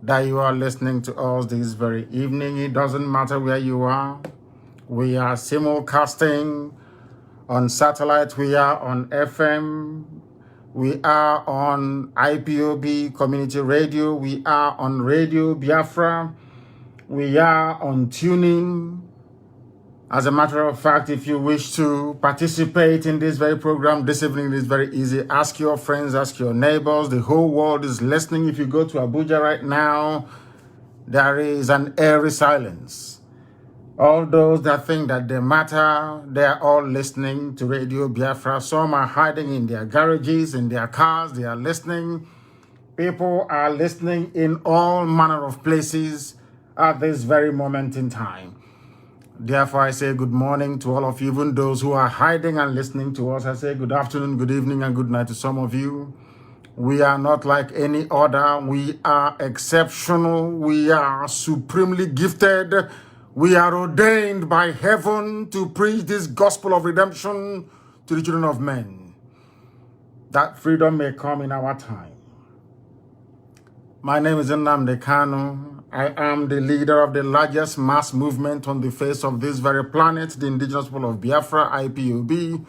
that you are listening to us this very evening. It doesn't matter where you are. We are simulcasting on satellite. We are on FM. We are on IPOB Community Radio. We are on Radio Biafra. We are on tuning. As a matter of fact, if you wish to participate in this very program this evening, it is very easy. Ask your friends, ask your neighbors. The whole world is listening. If you go to Abuja right now, there is an eerie silence. All those that think that they matter, they are all listening to Radio Biafra. Some are hiding in their garages, in their cars. They are listening. People are listening in all manner of places at this very moment in time. Therefore, I say good morning to all of you, even those who are hiding and listening to us. I say good afternoon, good evening, and good night to some of you. We are not like any other. We are exceptional. We are supremely gifted. We are ordained by heaven to preach this gospel of redemption to the children of men, that freedom may come in our time. My name is Nnamdi Kanu. I am the leader of the largest mass movement on the face of this very planet, the indigenous people of Biafra, IPOB.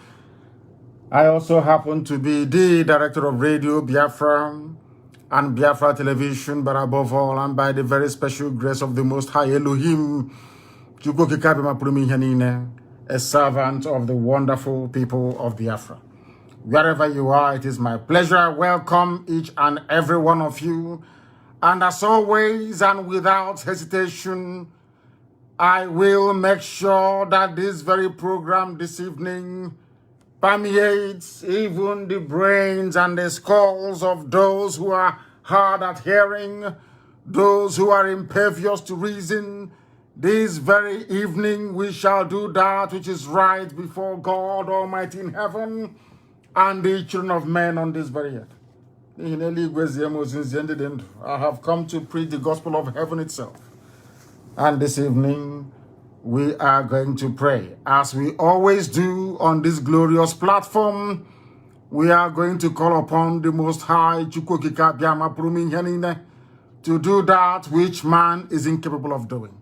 I also happen to be the director of Radio Biafra and Biafra Television, but above all, and by the very special grace of the Most High Elohim, a servant of the wonderful people of Biafra. Wherever you are, it is my pleasure. I welcome each and every one of you. And as always, and without hesitation, I will make sure that this very program this evening permeates even the brains and the skulls of those who are hard at hearing, those who are impervious to reason. This very evening, we shall do that which is right before God Almighty in heaven and the children of men on this very earth. I have come to preach the gospel of heaven itself. And this evening, we are going to pray. As we always do on this glorious platform, we are going to call upon the Most High to do that which man is incapable of doing.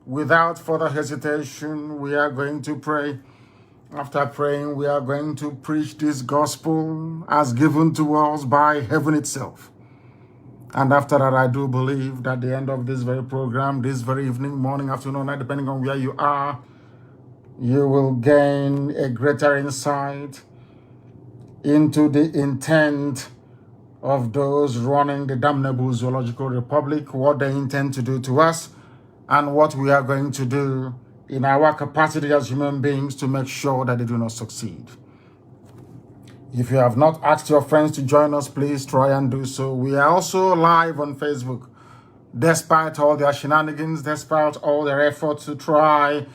Without further hesitation, we are going to pray. After praying, we are going to preach this gospel as given to us by heaven itself. And after that, I do believe that at the end of this very program, this very evening, morning, afternoon, night, depending on where you are, you will gain a greater insight into the intent of those running the damnable zoological republic, what they intend to do to us, and what we are going to do in our capacity as human beings to make sure that they do not succeed. If you have not asked your friends to join us, please try and do so. We are also live on Facebook. Despite all their shenanigans, despite all their efforts to try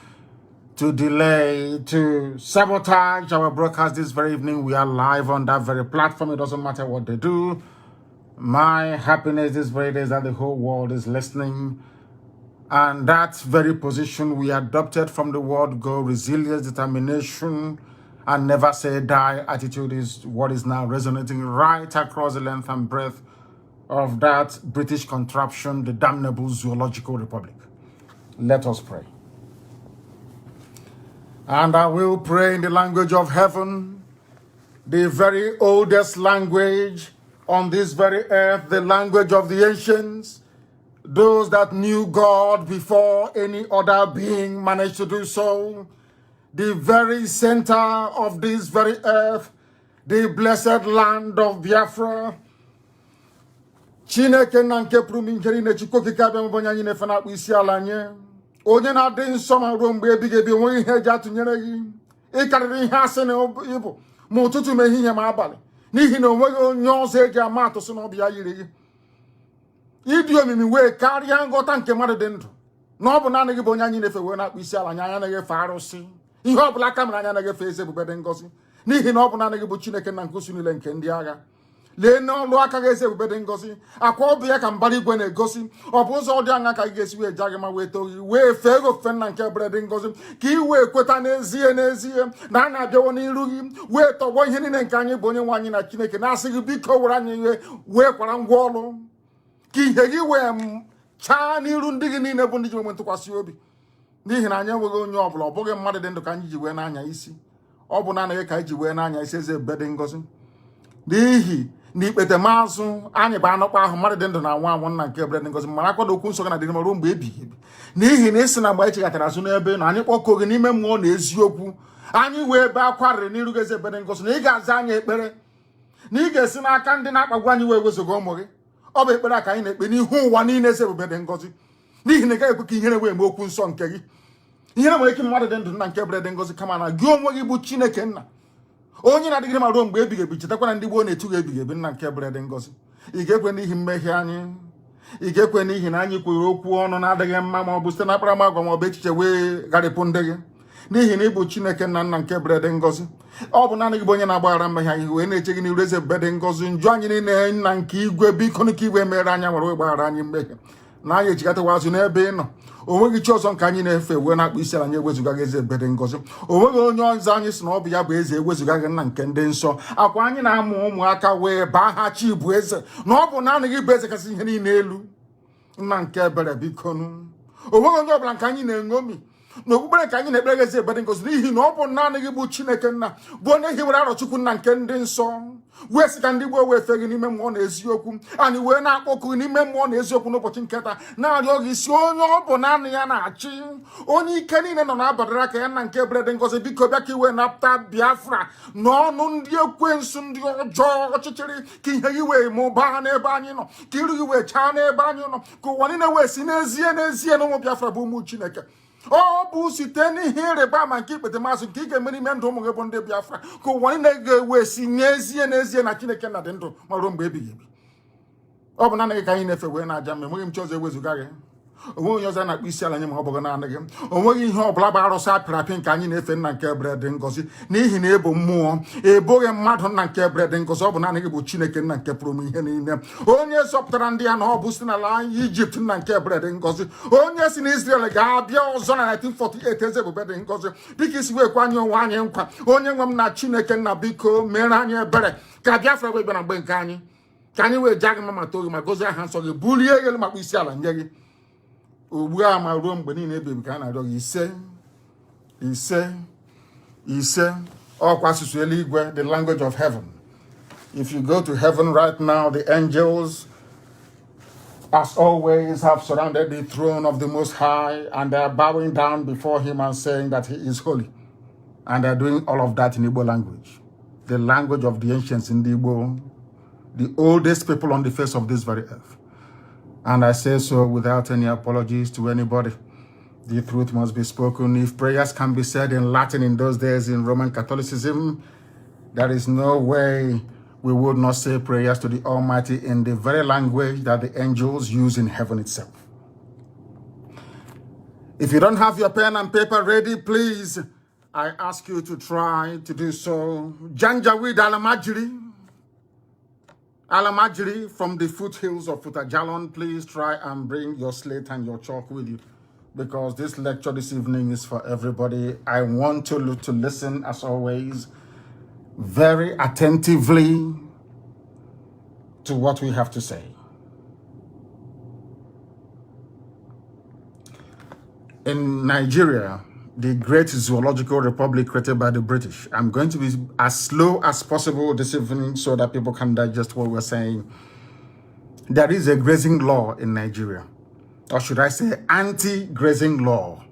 to delay, to sabotage our broadcast this very evening, we are live on that very platform. It doesn't matter what they do. My happiness this very day is that the whole world is listening. And that very position we adopted from the word go, resilience, determination, and never say die attitude is what is now resonating right across the length and breadth of that British contraption, the damnable zoological republic. Let us pray. And I will pray in the language of heaven, the very oldest language on this very earth, the language of the ancients, those that knew God before any other being managed to do so, the very center of this very earth, the blessed land of Biafra. Chineke na nke pụrụ m nkeri na Chukwu okike abịa mbụ anyị na-efe na-akpụ isi ala nye. Onye na-adị nsọ ma ruo mgbe ebighị ebi enweghị ihe eji atụnyere gị. Ị karịrị ihe asị na ịbụ ma ụtụtụ ma ehihie ma abalị. N'ihi na onweghị onye ọzọ eji ama atụ sị na ọ bụ ya yiri gị. Ịdị omimi wee karịa nghọta nke mmadụ dị ndụ. Na ọ bụ naanị gị bụ onye anyị na-efe wee na-akpụ isi ala nye anya na-efe arụsị. Ihe ọ bụla aka mere anya na-efe eze ebube dị ngọzi. N'ihi na ọ bụ naanị gị bụ Chineke na nke usu niile nke ndị agha. Lee n'ọlụ aka gị eze ebube dị ngọzi. Akwa ọ bụ ya ka mbara igwe na-egosi. Ọ bụ ụzọ dị anya ka ị ga-esi wee jaa gị ma wee too gị wee fee gị ofufe nna nke ebere dị ngọzi ka ị wee kweta n'ezie na a na-abịawo n'iru gị wee tọgbọ ihe niile nke anyị bụ onye nwe anyị na Chineke na-asị gị biko were anyị iwe wee kwara ngwa ọrụ Ki hegi we chani rundi ni ne bundi jwe ntukwasi obi. N'ihi na anya wege onye ọbụla ọbụghị mmadụ dị ndụ ka anyị ji wee n'anya isi. Ọ bụ naanị ka anyị ji wee n'anya isi eze ebede ngozi. N'ihi na ikpete maazụ anyị bụ anụkwa ahụ mmadụ dị ndụ na nwa anwụ nna nke ebede ngozi mara akwado okwu nsọ gị na dịrị ruo mgbe ebighị ebi. N'ihi na isi na mgbe anyị chịgatara azụ n'ebe na anyị kpọkọ gị n'ime mmụọ na eziokwu. Anyị wee ebe akwarịrị n'iru gị eze ebede ngozi na ị ga-aza anyị ekpere. Na ị ga-esi n'aka ndị na-akpagbu anyị wee wezuga ụmụ gị. Ọ bụ ekpere ka anyị na-ekpe n'ihu ụwa niile eze ebede ngozi. N'ihi na ị gaghị ekwe ka ihere wee mee okwu nsọ nke gị. Ihere nwere ike mmadụ dị ndụ nna nke ebere dị ngozi kama na gị onwe gị bụ Chineke nna onye na-adịgide ma ruo mgbe ebighị ebi chetakwa na ndị gboo na-etu gị ebighị ebi nna nke ebere dị ngozi. Ị ga-ekwe n'ihi mmehie anyị, ị ga-ekwe n'ihi na anyị kwere okwu ọnụ na-adịghị mma ma ọ bụ site na akparamagwa ma ọ bụ echiche wee gharịpụ ndị gị. N'ihi na ị bụ Chineke nna nna nke ebere dị ngozi. Ọ bụ naanị gị bụ onye na-agbaghara mmehie anyị wee na-eche gị n'iru eze ebere dị ngozi. Njụ anyị niile nna nke igwe biko nke igwe mere anyị nwere wee gbaghara anyị mmehie na anyị ejikọtawa azụ n'ebe ị nọ. Onweghị chi ọzọ nke anyị na-efe wee na-akpụ isi ala anyị ewezuga gị eze ebere ngozi. Onweghị onye ọzọ anyị si na ọ bụ ya bụ eze ewezuga gị nna nke ndị nsọ. Akwa anyị na-amụ ụmụaka wee baa ha chi bụ eze na ọ bụ naanị gị bụ eze kasị ihe niile elu nna nke ebere bikonu. Onweghị onye ọbụla nke anyị na-eṅomi n'okpukpere ka anyị na-ekpere gị eze ebere ngozi n'ihi na ọ bụ naanị gị bụ Chineke nna bụ onye hiwere arọchukwu nna nke ndị nsọ wee sị ka ndị gboo wee fee gị n'ime mmụọ na eziokwu. Anyị wee na-akpọkụ gị n'ime mmụọ na eziokwu n'ụbọchị nketa na-arịọ gị isi onye ọ bụ naanị ya na-achị onye ike niile nọ na-abadara aka ya nna nke ebere dị ngozi biko bịa ka iwe napụta Biafra n'ọnụ ndị ekwensu ndị ọjọọ ọchịchịrị ka ihe gị wee mụbaa n'ebe anyị nọ ka iru gị wee chaa n'ebe anyị nọ ka ụwa niile wee si n'ezie n'ezie na ụmụ Biafra bụ ụmụ Chineke. Ọ bụ site n'ihe ịrịba ama nke ikpete maazụ nke ị ga-eme n'ime ndụ ụmụ gị bụ ndị Biafra ka ụwa niile ga-ewe si n'ezie n'ezie na Chineke na dị ndụ ma ruo mgbe ebighị ebi. Ọ bụ naanị gị ka anyị na-efe wee na-aja mma. Enweghị m chi ọzọ ewezuga gị. Onweghị onye ọzọ na-akpụ isi ala nye ma ọ bụghị naanị gị. Onweghị ihe ọbụla bụ arụsị apịrị apị nke anyị na-efe nna nke ebere dị ngozi n'ihi na ịbụ mmụọ eboghị mmadụ nna nke ebere dị ngozi. Ọ bụ naanị gị bụ Chineke nna nke pụrụ m ihe niile onye zọpụtara ndị ya na ọ bụ site n'ala Ijipt nna nke ebere dị ngozi onye si na Israel ga-abịa ọzọ na 1948 eze ebube dị ngozi dịka isi wee kwa anyị onwe anyị nkwa. Onye nwe m na Chineke nna biko mere anyị ebere ka Biafra wee bịa na mgbe nke anyị ka anyị wee jaa gị mma ma too gị ma gozie aha nsọ gị bulie elu makpụ isi ala nye gị ugbu a ma ruo mgbe niile ebighị ka a na-arịọ gị ise ise ise. Ọkwa asụsụ eluigwe, the language of heaven. If you go to heaven right now, the angels as always have surrounded the throne of the Most High and they are bowing down before him and saying that he is holy. And they are doing all of that in Igbo language, the language of the ancients in the Igbo, the oldest people on the face of this very earth. And I say so without any apologies to anybody. The truth must be spoken. If prayers can be said in Latin in those days in Roman Catholicism, there is no way we would not say prayers to the Almighty in the very language that the angels use in heaven itself. If you don't have your pen and paper ready, please, I ask you to try to do so. Janjaweed Alamajiri from the foothills of Futajalon, please try and bring your slate and your chalk with you because this lecture this evening is for everybody. I want to listen, as always, very attentively to what we have to say. In Nigeria, the great zoological republic created by the British. I'm going to be as slow as possible this evening so that people can digest what we're saying. There is a grazing law in Nigeria, or should I say anti-grazing law.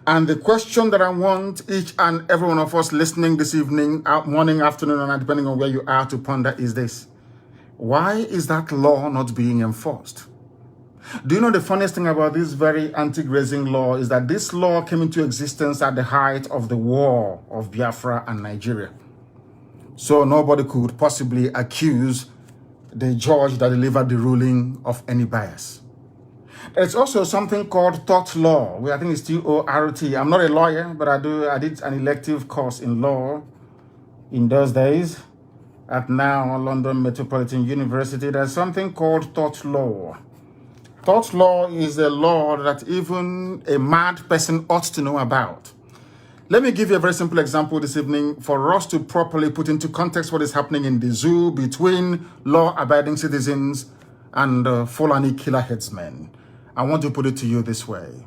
And the question that I want each and every one of us listening this evening, morning, afternoon, and depending on where you are to ponder is this. Why is that law not being enforced? Do you know the funniest thing about this very anti-grazing law is that this law came into existence at the height of the war of Biafra and Nigeria. So nobody could possibly accuse the judge that delivered the ruling of any bias. There's also something called tort law, where I think it's T-O-R-T. I'm not a lawyer, but I did an elective course in law in those days at now London Metropolitan University. There's something called tort law. Tort law is a law that even a mad person ought to know about. Let me give you a very simple example this evening for us to properly put into context what is happening in the zoo between law-abiding citizens and Fulani killer headsmen. I want to put it to you this way.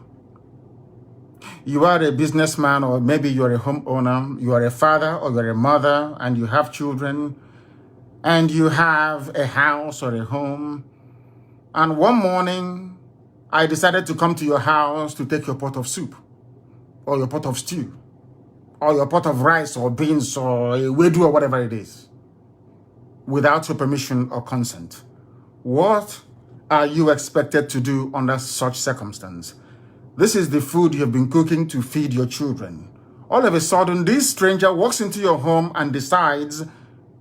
You are a businessman, or maybe you're a homeowner, you are a father or you're a mother, and you have children, and you have a house or a home. And one morning, I decided to come to your house to take your pot of soup, or your pot of stew, or your pot of rice or beans or a wedu or whatever it is, without your permission or consent. What are you expected to do under such circumstance? This is the food you have been cooking to feed your children. All of a sudden, this stranger walks into your home and decides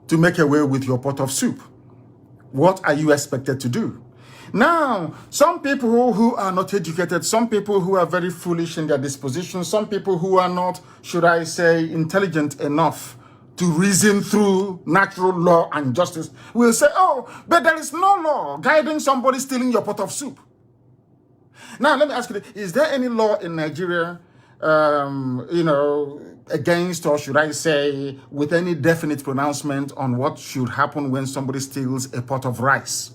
to make away with your pot of soup. What are you expected to do? Now, some people who are not educated, some people who are very foolish in their disposition, some people who are not, should I say, intelligent enough to reason through natural law and justice will say, oh, but there is no law guiding somebody stealing your pot of soup. Now, let me ask you, is there any law in Nigeria, against, or should I say, with any definite pronouncement on what should happen when somebody steals a pot of rice?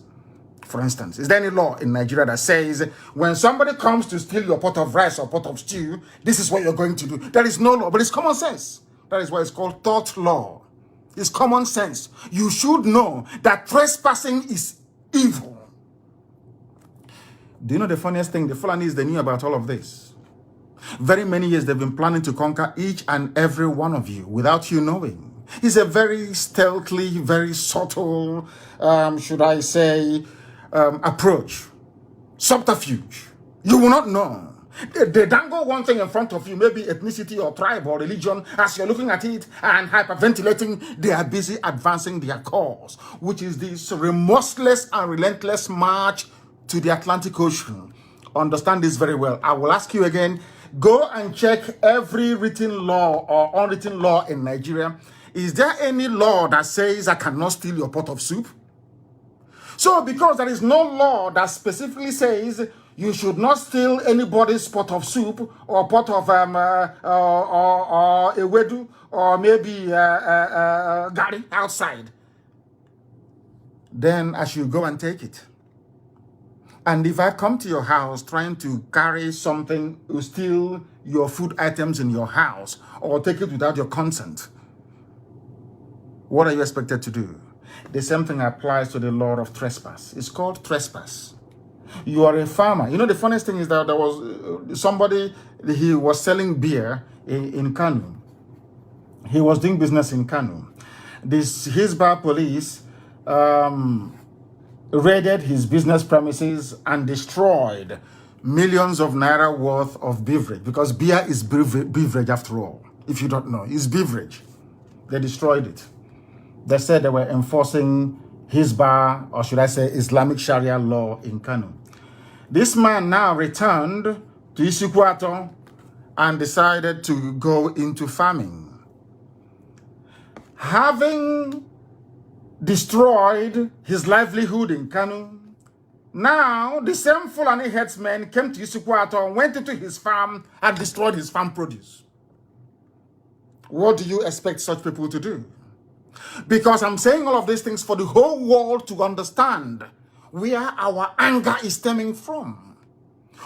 For instance, is there any law in Nigeria that says when somebody comes to steal your pot of rice or pot of stew, this is what you're going to do? There is no law, but it's common sense. That is why it's called tort law. It's common sense. You should know that trespassing is evil. Do you know the funniest thing? The Fulanis, they knew about all of this. Very many years they've been planning to conquer each and every one of you without you knowing. It's a very stealthily, very subtle, should I say, approach, subterfuge. You will not know. They dangle one thing in front of you, maybe ethnicity or tribe or religion. As you're looking at it and hyperventilating, they are busy advancing their cause, which is this remorseless and relentless march to the Atlantic Ocean. Understand this very well. I will ask you again, go and check every written law or unwritten law in Nigeria. Is there any law that says I cannot steal your pot of soup? So because there is no law that specifically says you should not steal anybody's pot of soup or pot of or ewedu or maybe gari outside, then I should go and take it. And if I come to your house trying to carry something, to steal your food items in your house or take it without your consent, what are you expected to do? The same thing applies to the law of trespass. It's called trespass. You are a farmer. You know, the funniest thing is that there was somebody, he was selling beer in Kanu. He was doing business in Kanu. His bar police raided his business premises and destroyed millions of naira worth of beverage, because beer is beverage after all. If you don't know, it's beverage. They destroyed it. They said they were enforcing Hizbah, or should I say Islamic Sharia law in Kanu. This man now returned to Isukwato and decided to go into farming. Having destroyed his livelihood in Kanu, now the same Fulani herdsmen came to Isukwato, went into his farm and destroyed his farm produce. What do you expect such people to do? Because I'm saying all of these things for the whole world to understand where our anger is stemming from.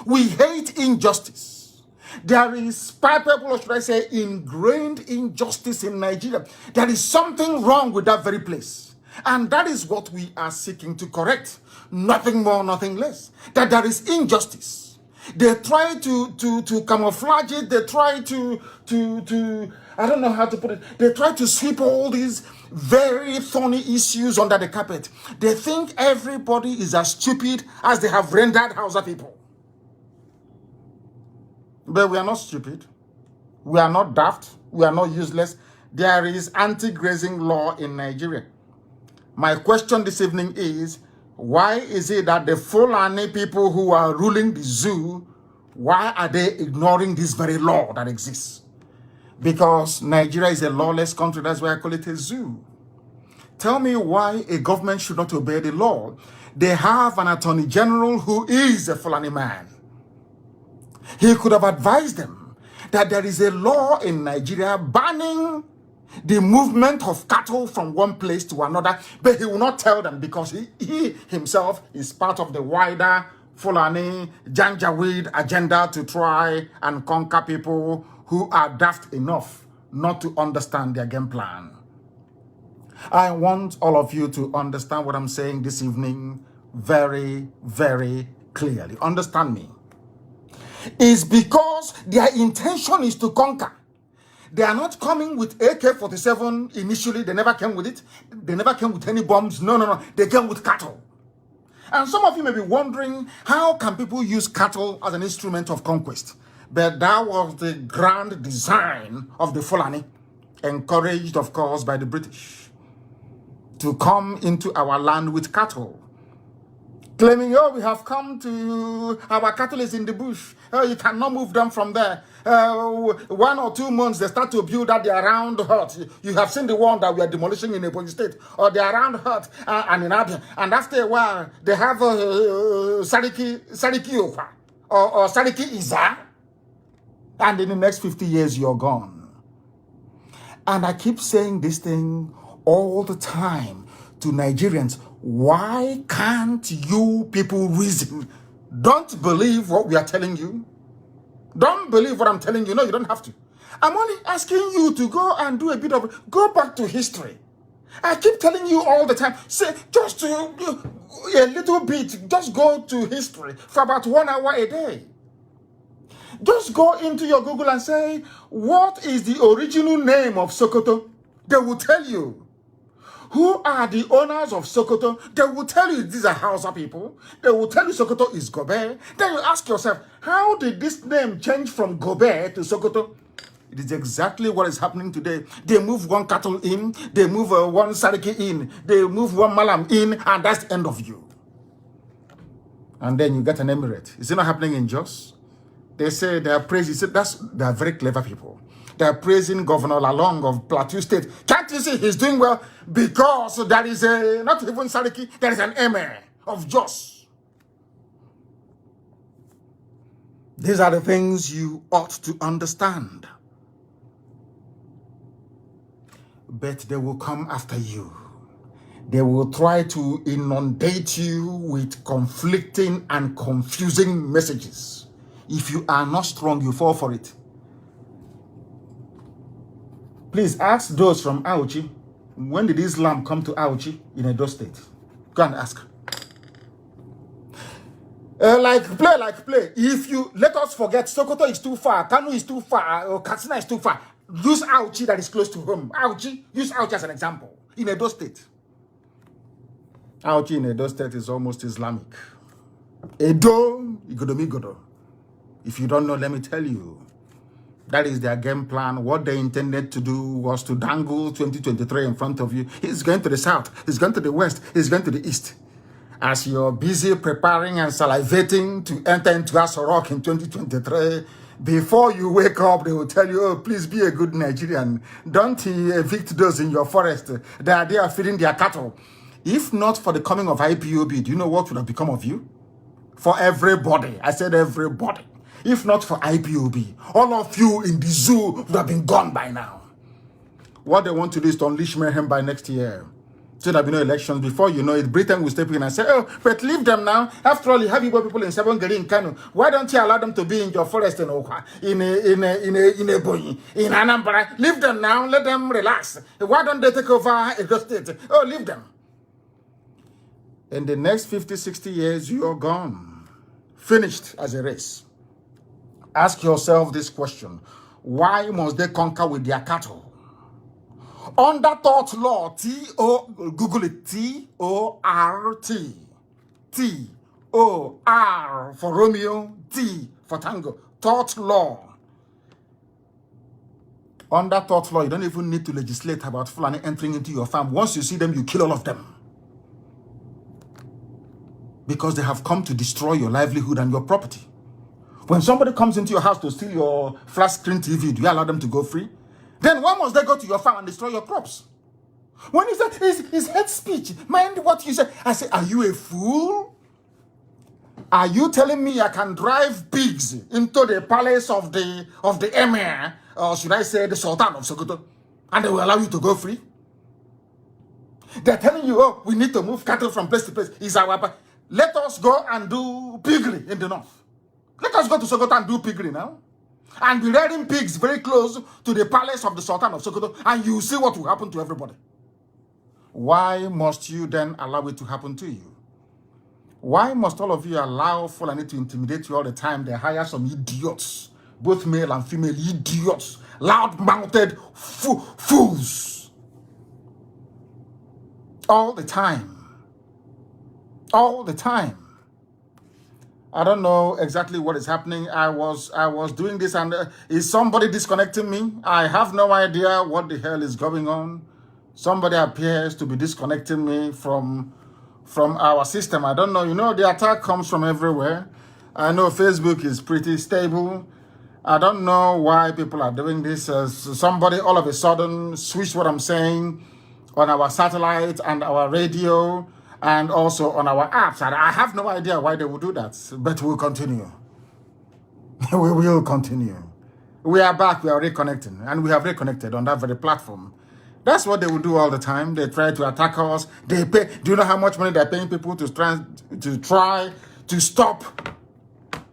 We hate injustice. There is palpable, or should I say, ingrained injustice in Nigeria. There is something wrong with that very place. And that is what we are seeking to correct. Nothing more, nothing less. That there is injustice. They try to camouflage it. They try to I don't know how to put it. They try to sweep all these very thorny issues under the carpet. They think everybody is as stupid as they have rendered Hausa people. But we are not stupid. We are not daft. We are not useless. There is anti-grazing law in Nigeria. My question this evening is, why is it that the Fulani people who are ruling the zoo, why are they ignoring this very law that exists? Because Nigeria is a lawless country. That's why I call it a zoo. Tell me why a government should not obey the law. They have an attorney general who is a Fulani man. He could have advised them that there is a law in Nigeria banning the movement of cattle from one place to another, but he will not tell them because he himself is part of the wider Fulani Janjaweed agenda to try and conquer people who are daft enough not to understand their game plan. I want all of you to understand what I'm saying this evening very, very clearly. Understand me. It's because their intention is to conquer. They are not coming with AK-47 initially. They never came with it. They never came with any bombs. No. They came with cattle. And some of you may be wondering, how can people use cattle as an instrument of conquest? But that was the grand design of the Fulani, encouraged, of course, by the British, to come into our land with cattle. Claiming, oh, we have come to, our cattle is in the bush. Oh, you cannot move them from there. 1 or 2 months, they start to build at their round hut. You have seen the one that we are demolishing in Ebonyi State, or their round hut and in Abia. And after a while, they have Sariki Okwa, or Sariki Iza. And in the next 50 years, you're gone. And I keep saying this thing all the time to Nigerians. Why can't you people reason? Don't believe what we are telling you. Don't believe what I'm telling you. No, you don't have to. I'm only asking you to go and do a bit of, go back to history. I keep telling you all the time, say, just to a little bit, just go to history for about 1 hour a day. Just go into your Google and say, what is the original name of Sokoto? They will tell you. Who are the owners of Sokoto? They will tell you these are Hausa people. They will tell you Sokoto is Gobe. Then you ask yourself, how did this name change from Gobe to Sokoto? It is exactly what is happening today. They move one cattle in, they move one Sariki in, they move one Malam in, and that's the end of you. And then you get an emirate. Is it not happening in Jos? They say they are praising, they are very clever people. They are praising Governor Lalong of Plateau State. Can't you see he's doing well? Because there is a, not even Sariki, there is an emir of Jos. These are the things you ought to understand. But they will come after you. They will try to inundate you with conflicting and confusing messages. If you are not strong, you fall for it. Please ask those from Auchi, when did Islam come to Auchi in Edo State? Go and ask. Like play. If you let us forget, Sokoto is too far, Kanu is too far, or Katsina is too far. Use Auchi that is close to home. Auchi, use Auchi as an example. In Edo State. Auchi in Edo State is almost Islamic. Edo, Igodomigodo. If you don't know, let me tell you. That is their game plan. What they intended to do was to dangle 2023 in front of you. He's going to the south. He's going to the west. He's going to the east. As you're busy preparing and salivating to enter into Aso Rock in 2023, before you wake up, they will tell you, oh, please be a good Nigerian. Don't evict those in your forest. They are there feeding their cattle. If not for the coming of IPOB, do you know what would have become of you? For everybody. I said everybody. If not for IPOB, all of you in the zoo would have been gone by now. What they want to do is to unleash mayhem by next year. So there'll be no elections. Before you know it, Britain will step in and say, oh, but leave them now. After all, you have Igbo people in Seven Gari in Kanu. Why don't you allow them to be in your forest in Okwa, in Ebonyi, in Anambra? Leave them now. Let them relax. Why don't they take over Edo State? Oh, leave them. In the next 50, 60 years, you're gone. Finished as a race. Ask yourself this question. Why must they conquer with their cattle? Under tort law, Google it, T-O-R-T. T-O-R for Romeo, T for Tango. Tort law. Under tort law, you don't even need to legislate about Fulani entering into your farm. Once you see them, you kill all of them. Because they have come to destroy your livelihood and your property. When somebody comes into your house to steal your flat screen TV, do you allow them to go free? Then why must they go to your farm and destroy your crops? When he said his hate speech, mind what you say. I say, are you a fool? Are you telling me I can drive pigs into the palace of the emir, or should I say the Sultan of Sokoto? and they will allow you to go free. They're telling you, oh, we need to move cattle from place to place. Let us go and do piggery in the north. Let us go to Sokoto and do piggery now. And be rearing pigs very close to the palace of the Sultan of Sokoto, and you see what will happen to everybody. Why must you then allow it to happen to you? Why must all of you allow Fulani to intimidate you all the time? They hire some idiots, both male and female idiots, loud-mouthed fools. All the time. All the time. I don't know exactly what is happening. I was doing this, and is somebody disconnecting me? I have no idea what the hell is going on. Somebody appears to be disconnecting me from our system. I don't know. You know, the attack comes from everywhere. I know Facebook is pretty stable. I don't know why people are doing this. Somebody all of a sudden switched what I'm saying on our satellite and our radio and also on our apps. And I have no idea why they will do that, but we'll continue. We will continue. We are back. We are reconnecting, and we have reconnected on that very platform. That's what they will do all the time. They try to attack us. They pay. Do you know how much money they're paying people to try to stop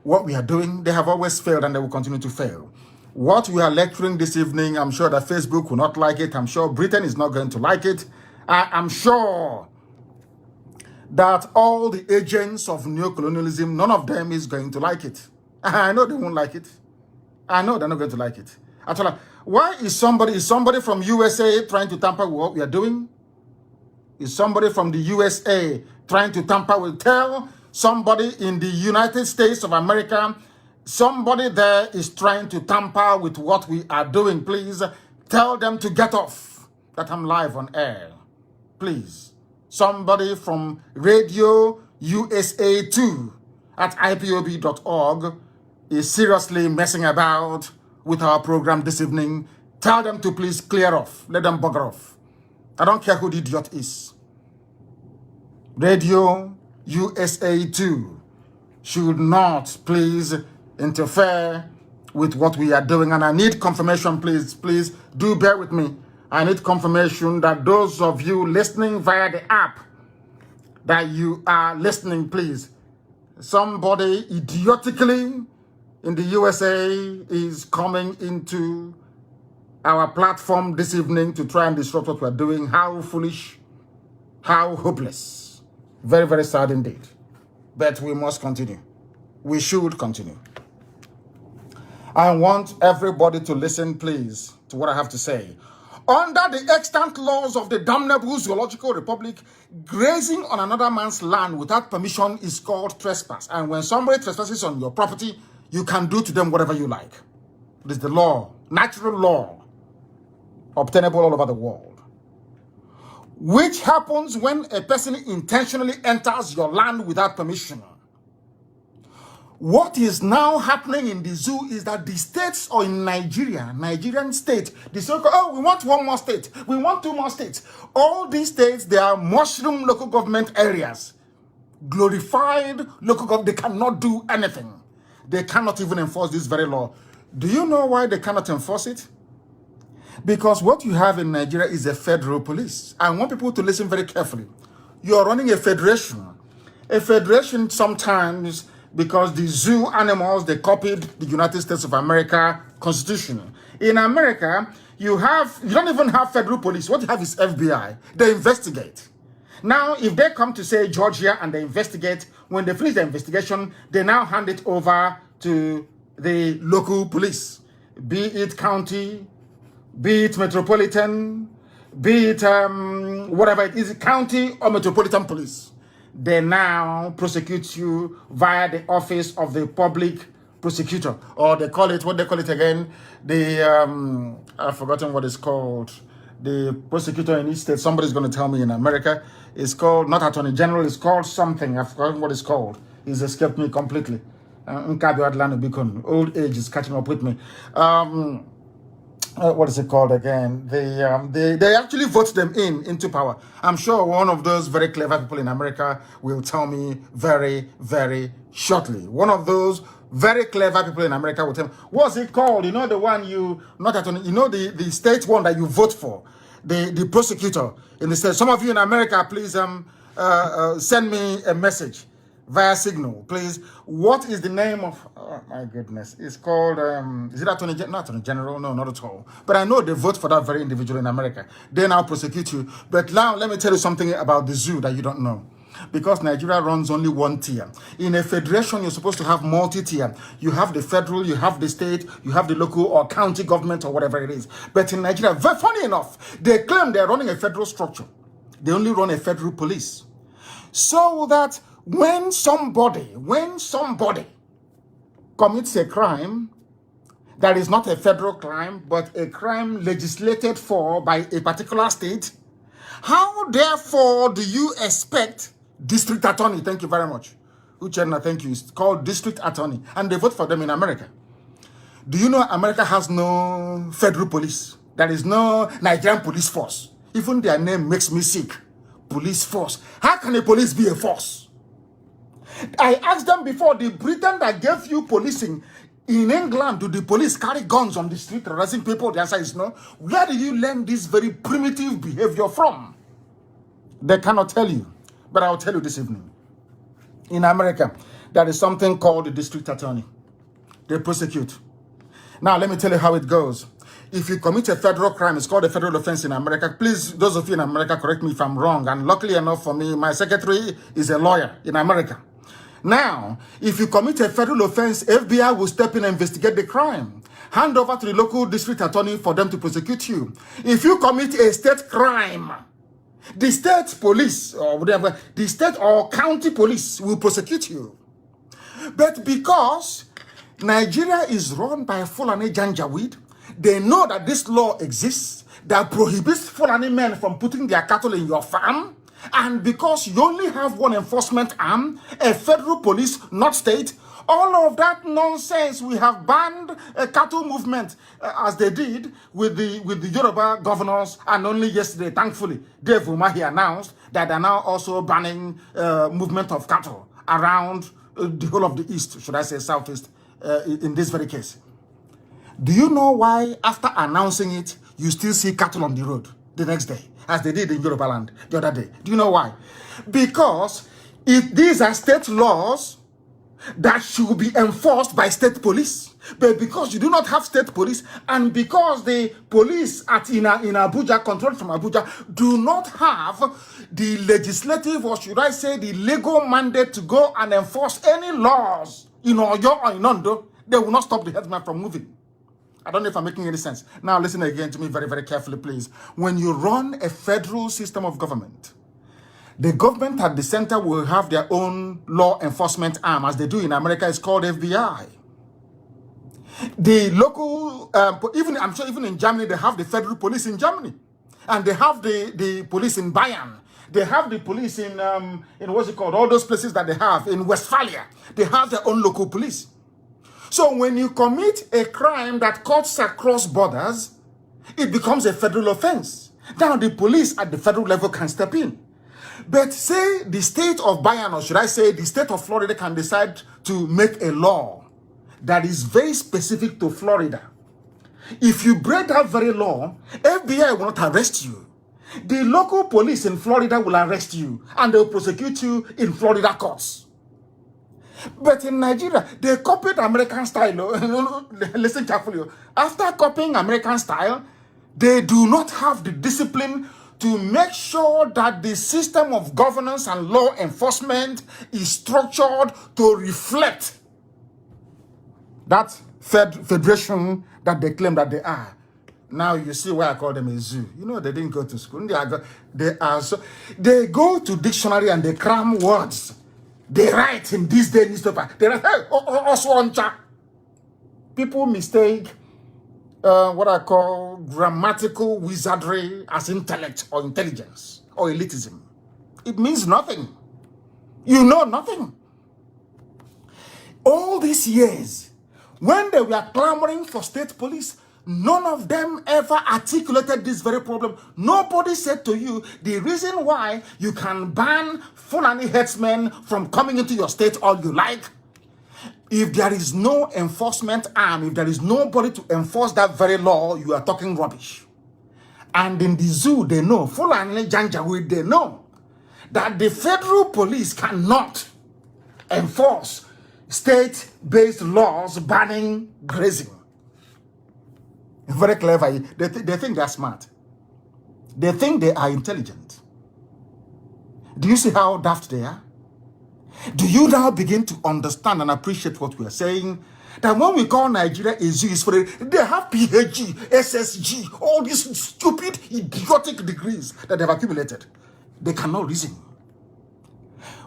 what we are doing? They have always failed, and they will continue to fail. What we are lecturing this evening, I'm sure that Facebook will not like it. I'm sure Britain is not going to like it. I'm sure that all the agents of neocolonialism, none of them is going to like it. I know they won't like it. I know they're not going to like it. I told her, why is somebody from USA trying to tamper with what we are doing? Is somebody from the USA trying to tamper with? Tell somebody in the United States of America, somebody there is trying to tamper with what we are doing. Please tell them to get off, that I'm live on air. Please. Somebody from Radio USA 2 at ipob.org is seriously messing about with our program this evening. Tell them to please clear off. Let them bugger off. I don't care who the idiot is. Radio USA 2 should not please interfere with what we are doing. And I need confirmation, please do bear with me. I need confirmation that those of you listening via the app, that you are listening, please. Somebody idiotically in the USA is coming into our platform this evening to try and disrupt what we're doing. How foolish, how hopeless. Very, very sad indeed. But we must continue. We should continue. I want everybody to listen, please, to what I have to say. Under the extant laws of the damnable zoological republic, grazing on another man's land without permission is called trespass. And when somebody trespasses on your property, you can do to them whatever you like. It is the law, natural law, obtainable all over the world. Which happens when a person intentionally enters your land without permission. What is now happening in the zoo is that the states, or in Nigeria, Nigerian state, they say, oh, we want one more state, we want two more states. All these states, they are mushroom local government areas. Glorified local government, they cannot do anything. They cannot even enforce this very law. Do you know why they cannot enforce it? Because what you have in Nigeria is a federal police. I want people to listen very carefully. You are running a federation. A federation sometimes, because the zoo animals, they copied the United States of America Constitution. In America, you don't even have federal police. What you have is FBI. They investigate. Now, if they come to, say, Georgia and they investigate, when they finish the investigation, they now hand it over to the local police, be it county, be it metropolitan, be it whatever it is, county or metropolitan police. They now prosecute you via the office of the public prosecutor, or they call it, what they call it again, the, I've forgotten what it's called, the prosecutor in each state. Somebody's going to tell me in America. It's called, not Attorney General, it's called something. I've forgotten what it's called. It's escaped me completely. Old age is catching up with me. what is it called again? They actually vote them into power. I'm sure one of those very clever people in America will tell me very, very shortly. One of those very clever people in America will tell me, what's it called? You know, the one you, not attorney, you know, the state one that you vote for, the prosecutor in the state. Some of you in America, please send me a message via signal, please. What is the name of, oh my goodness, it's called, is it Attorney General? Not Attorney General, no, not at all. But I know they vote for that very individual in America. They now prosecute you. But now, let me tell you something about the zoo that you don't know. Because Nigeria runs only one tier. In a federation, you're supposed to have multi-tier. You have the federal, you have the state, you have the local or county government or whatever it is. But in Nigeria, very funny enough, they claim they're running a federal structure. They only run a federal police. So that when somebody commits a crime that is not a federal crime, but a crime legislated for by a particular state, how therefore do you expect district attorney, thank you very much, Uchenna, thank you, it's called district attorney, and they vote for them in America. Do you know America has no federal police? There is no Nigerian police force. Even their name makes me sick. Police force. How can a police be a force? I asked them before, the Britain that gave you policing in England, do the police carry guns on the street harassing people? The answer is no. Where did you learn this very primitive behavior from? They cannot tell you, but I'll tell you this evening. In America, there is something called the district attorney. They prosecute. Now, let me tell you how it goes. If you commit a federal crime, it's called a federal offense in America. Please, those of you in America, correct me if I'm wrong. And luckily enough for me, my secretary is a lawyer in America. Now, if you commit a federal offense, FBI will step in and investigate the crime. Hand over to the local district attorney for them to prosecute you. If you commit a state crime, the state police or whatever, the state or county police will prosecute you. But because Nigeria is run by Fulani Janjaweed, they know that this law exists that prohibits Fulani men from putting their cattle in your farm. And because you only have one enforcement arm, a federal police, not state, all of that nonsense, we have banned a cattle movement as they did with the Yoruba governors, and only yesterday, thankfully, Dave Umahi announced that they're now also banning movement of cattle around the whole of the East, should I say Southeast, in this very case. Do you know why, after announcing it, you still see cattle on the road the next day, as they did in Biafraland the other day? Do you know why? Because these are state laws that should be enforced by state police. But because you do not have state police, and because the police in Abuja, controlled from Abuja, do not have the legislative, or should I say the legal mandate to go and enforce any laws in Oyo or in Ondo, they will not stop the headsman from moving. I don't know if I'm making any sense. Now listen again to me very, very carefully, please. When you run a federal system of government, the government at the center will have their own law enforcement arm, as they do in America. It's called FBI. The local, I'm sure even in Germany, they have the federal police in Germany. And they have the police in Bayern. They have the police in what's it called? All those places that they have in Westphalia. They have their own local police. So when you commit a crime that cuts across borders, it becomes a federal offense. Now the police at the federal level can step in. But say the state of Bayern, or should I say the state of Florida, can decide to make a law that is very specific to Florida. If you break that very law, FBI will not arrest you. The local police in Florida will arrest you, and they will prosecute you in Florida courts. But in Nigeria, they copied American style. Listen carefully. After copying American style, they do not have the discipline to make sure that the system of governance and law enforcement is structured to reflect that federation that they claim that they are. Now you see why I call them a zoo. You know, they didn't go to school. They go to dictionary and they cram words. They write in this day newspaper. They write, hey, Oswancha. People mistake what I call grammatical wizardry as intellect or intelligence or elitism. It means nothing. You know nothing. All these years, when they were clamoring for state police, None of them ever articulated this very problem. Nobody said to you the reason why you can ban Fulani herdsmen from coming into your state all you like. If there is no enforcement arm, if there is nobody to enforce that very law, you are talking rubbish. And in the zoo, they know, Fulani Janjaweed, they know that the federal police cannot enforce state-based laws banning grazing. Very clever. They think they're smart. They think they are intelligent. Do you see how daft they are? Do you now begin to understand and appreciate what we are saying? That when we call Nigeria a zoo, is for they have PhD, SSG, all these stupid, idiotic degrees that they've accumulated. They cannot reason.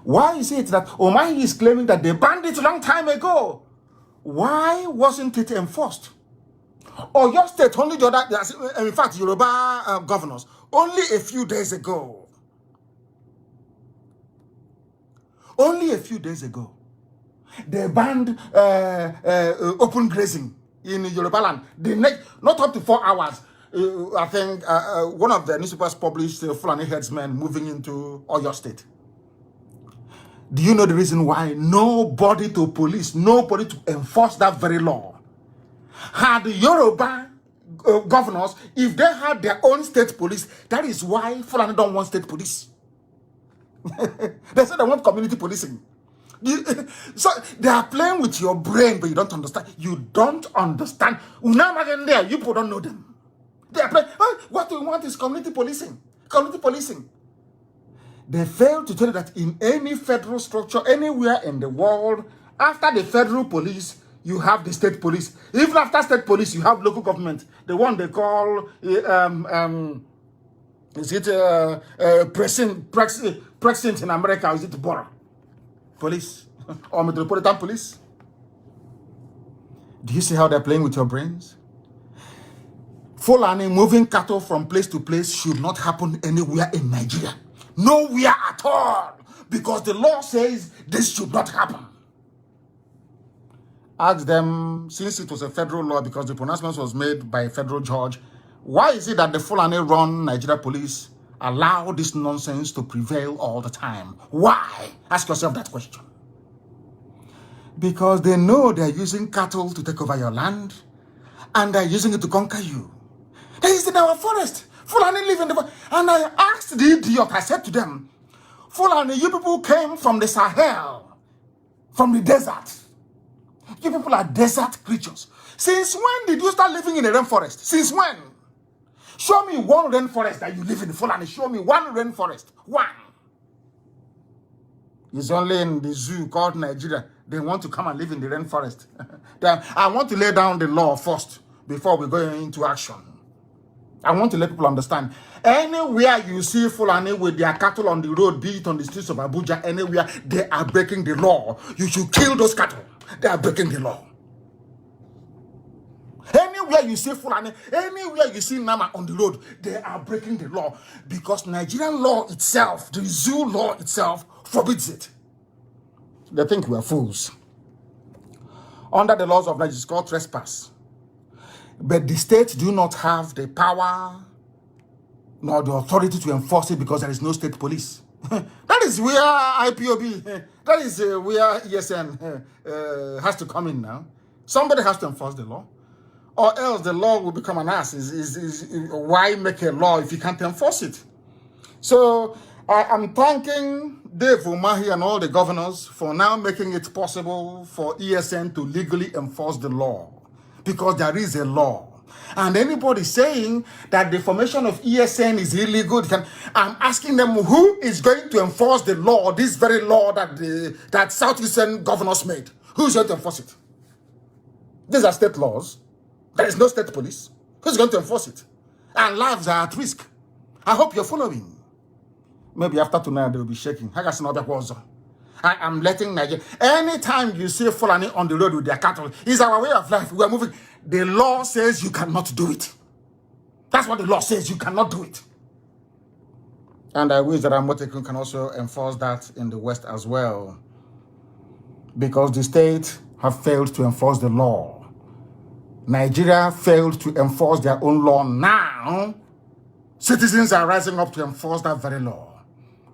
Why is it that Omahi is claiming that they banned it a long time ago? Why wasn't it enforced? Or your state only the other, in fact, Yoruba governors, only a few days ago. Only a few days ago, they banned open grazing in Yorubaland. Not up to 4 hours. I think one of the newspapers published Fulani Herdsmen moving into Oyo State. Do you know the reason why? Nobody to police, nobody to enforce that very law. Had the Yoruba governors, if they had their own state police, that is why Fulani don't want state police. They said they want community policing. So they are playing with your brain, but you don't understand. You don't understand. You people don't know them. They are playing. What we want is community policing. Community policing. They fail to tell you that in any federal structure, anywhere in the world, after the federal police, you have the state police. Even after state police, you have local government. The one they call is it precinct in America? Or is it borough police or metropolitan police? Do you see how they're playing with your brains? Fulani moving cattle from place to place should not happen anywhere in Nigeria. Nowhere at all. Because the law says this should not happen. Ask them, since it was a federal law, because the pronouncement was made by a federal judge, why is it that the Fulani-run Nigeria police allow this nonsense to prevail all the time? Why? Ask yourself that question. Because they know they're using cattle to take over your land, and they're using it to conquer you. They is in our forest. Fulani live in the forest. And I asked the idiot, I said to them, Fulani, you people came from the Sahel, from the desert. You people are desert creatures. Since when did you start living in a rainforest? Since when? Show me one rainforest that you live in, Fulani. Show me one rainforest. One. It's only in the zoo called Nigeria. They want to come and live in the rainforest. I want to lay down the law first before we go into action. I want to let people understand. Anywhere you see Fulani with their cattle on the road, be it on the streets of Abuja, anywhere, they are breaking the law. You should kill those cattle. They are breaking the law. Anywhere you see Fulani, anywhere you see Nama on the road, they are breaking the law. Because Nigerian law itself, the zoo law itself, forbids it. They think we are fools. Under the laws of Nigeria, it's called trespass. But the states do not have the power nor the authority to enforce it because there is no state police. That is where IPOB, that is where ESN has to come in now. Somebody has to enforce the law. Or else the law will become an ass. Why make a law if you can't enforce it? So I am thanking Dave Umahi and all the governors for now making it possible for ESN to legally enforce the law. Because there is a law. And anybody saying that the formation of ESN is illegal, I'm asking them who is going to enforce the law, this very law that Southeastern governors made. Who's going to enforce it? These are state laws. There is no state police. Who's going to enforce it? And lives are at risk. I hope you're following. Maybe after tonight they will be shaking. I am letting Nigeria. Anytime you see Fulani on the road with their cattle, it's our way of life. We are moving. The law says you cannot do it. That's what the law says. You cannot do it. And I wish that Amotekun can also enforce that in the West as well. Because the state have failed to enforce the law. Nigeria failed to enforce their own law. Now, citizens are rising up to enforce that very law,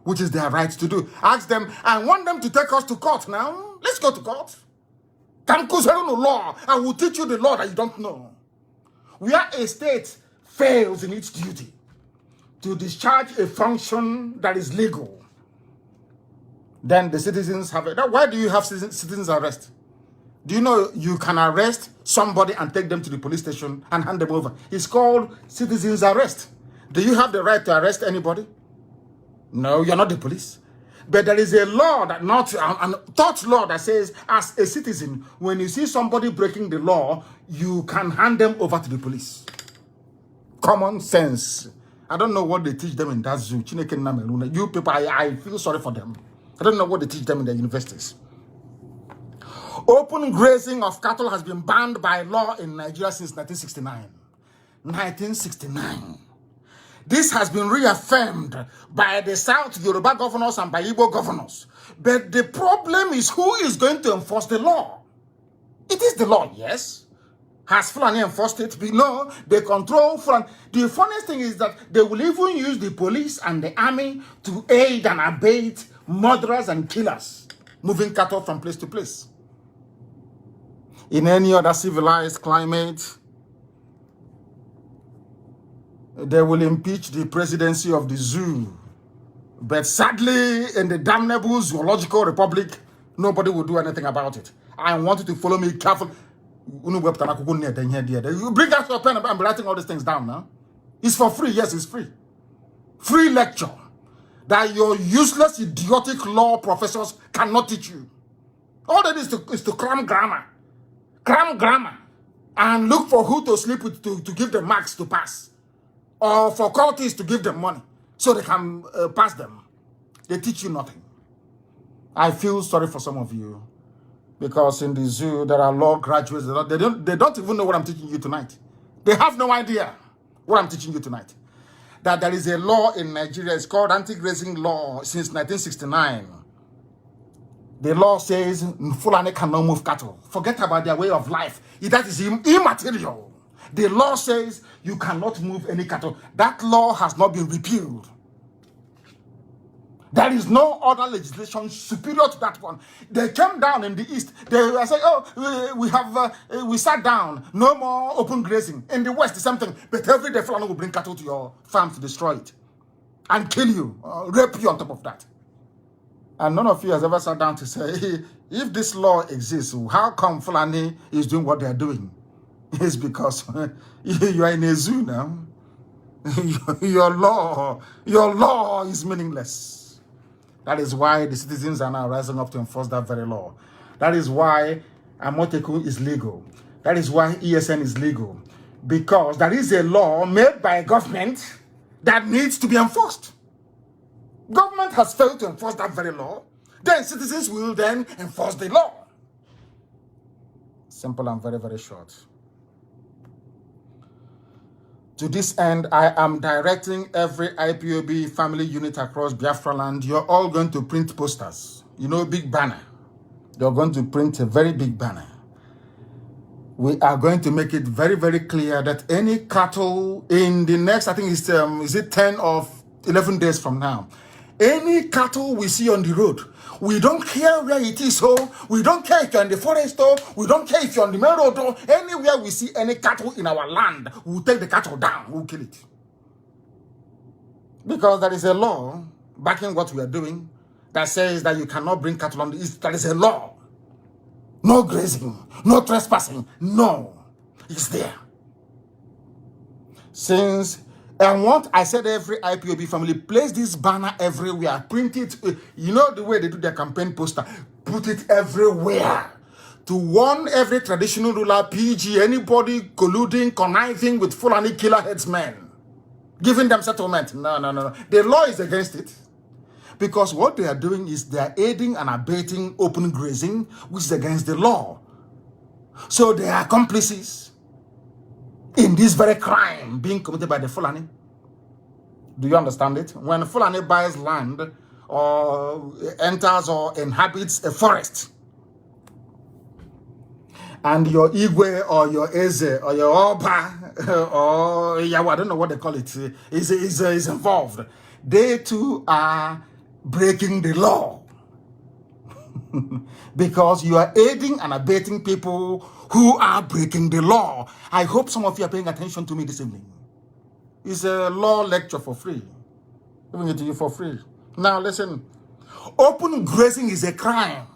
which is their right to do. Ask them, I want them to take us to court now. Let's go to court. Law. I will teach you the law that you don't know. Where a state fails in its duty to discharge a function that is legal, then the citizens have it. Why do you have citizens arrest? Do you know you can arrest somebody and take them to the police station and hand them over? It's called citizens arrest. Do you have the right to arrest anybody? No, you're not the police. But there is a law that an taught law that says, as a citizen, when you see somebody breaking the law, you can hand them over to the police. Common sense. I don't know what they teach them in that zoo. You people, I feel sorry for them. I don't know what they teach them in the universities. Open grazing of cattle has been banned by law in Nigeria since 1969. 1969. This has been reaffirmed by the South Yoruba governors and by Igbo governors. But the problem is, who is going to enforce the law? It is the law, yes. Has Fulani enforced it? No, they control Fulani. The funniest thing is that they will even use the police and the army to aid and abet murderers and killers, moving cattle from place to place. In any other civilized climate, they will impeach the presidency of the zoo. But sadly, in the damnable zoological republic, nobody will do anything about it. I want you to follow me carefully. You bring out your pen and I'm writing all these things down now. It's for free. Yes, it's free. Free lecture that your useless, idiotic law professors cannot teach you. All that is to cram grammar. Cram grammar. And look for who to sleep with to give them marks to pass. Or for courtiers to give them money so they can pass them. They teach you nothing. I feel sorry for some of you, because in the zoo there are law graduates. They don't even know what I'm teaching you tonight. They have no idea what I'm teaching you tonight. That there is a law in Nigeria. It's called anti-grazing law since 1969. The law says Fulani cannot move cattle. Forget about their way of life. That is immaterial. The law says you cannot move any cattle. That law has not been repealed. There is no other legislation superior to that one. They came down in the East. They said, oh, we sat down. No more open grazing. In the West, the same thing. But every day, Fulani will bring cattle to your farm to destroy it and kill you, rape you on top of that. And none of you has ever sat down to say, hey, if this law exists, how come Fulani is doing what they are doing? It's because you are in a zoo now. Your law is meaningless. That is why the citizens are now rising up to enforce that very law. That is why Amoteku is legal. That is why ESN is legal. Because there is a law made by government that needs to be enforced. Government has failed to enforce that very law. Then citizens will then enforce the law. Simple and very, very short. To this end, I am directing every IPOB family unit across Biafraland. You're all going to print posters. You know, big banner. You're going to print a very big banner. We are going to make it very, very clear that any cattle in the next, I think it's, is it 10 or 11 days from now, any cattle we see on the road, we don't care where it is, so we don't care if you're in the forest, or we don't care if you're on the main road, or anywhere we see any cattle in our land, we'll take the cattle down, we'll kill it. Because there is a law backing what we are doing that says that you cannot bring cattle on the east. There is a law. No grazing, no trespassing, no. It's there. Since and what I said, every IPOB family, place this banner everywhere, print it. You know the way they do their campaign poster, put it everywhere to warn every traditional ruler, PG, anybody colluding, conniving with Fulani killer headsmen, giving them settlement. No. The law is against it. Because what they are doing is they are aiding and abetting open grazing, which is against the law. So they are accomplices in this very crime being committed by the Fulani. Do you understand it? When Fulani buys land or enters or inhabits a forest and your Igwe or your Eze or your Oba or Yawa, I don't know what they call it, is involved. They too are breaking the law. Because you are aiding and abetting people who are breaking the law. I hope some of you are paying attention to me this evening. It's a law lecture for free. Giving it to you for free. Now listen, open grazing is a crime.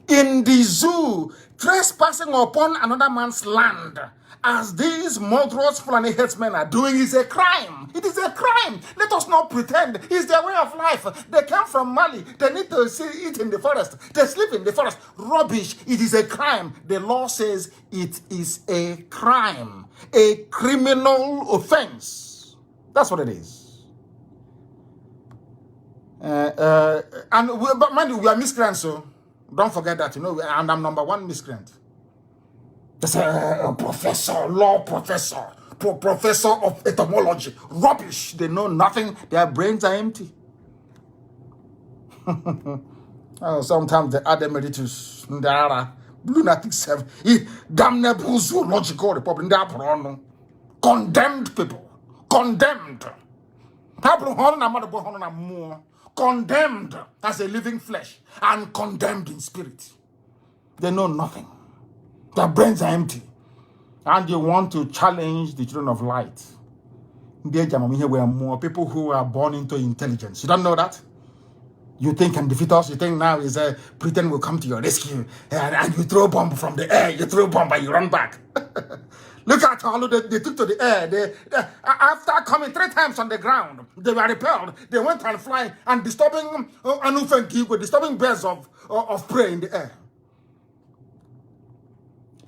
In the zoo, trespassing upon another man's land, as these murderous Fulani Herdsmen are doing, is a crime. It is a crime. Let us not pretend. It's their way of life. They come from Mali. They need to eat in the forest. They sleep in the forest. Rubbish. It is a crime. The law says it is a crime. A criminal offense. That's what it is. But mind you, we are miscreants, so don't forget that, and I'm number one miscreant. There's a professor, law professor, professor of etymology. Rubbish. They know nothing. Their brains are empty. Sometimes they add emeritus. Lunatic self. Damnable zoological republic. Condemned people. Condemned. Condemned as a living flesh and condemned in spirit. They know nothing. Their brains are empty. And you want to challenge the children of light. There were more people who are born into intelligence. You don't know that? You think can defeat us? You think now is a pretend will come to your rescue and you throw bomb from the air. You throw bomb and you run back. Look at all they took to the air. After coming 3 times on the ground, they were repelled. They went and fly and disturbing disturbing birds of prey in the air.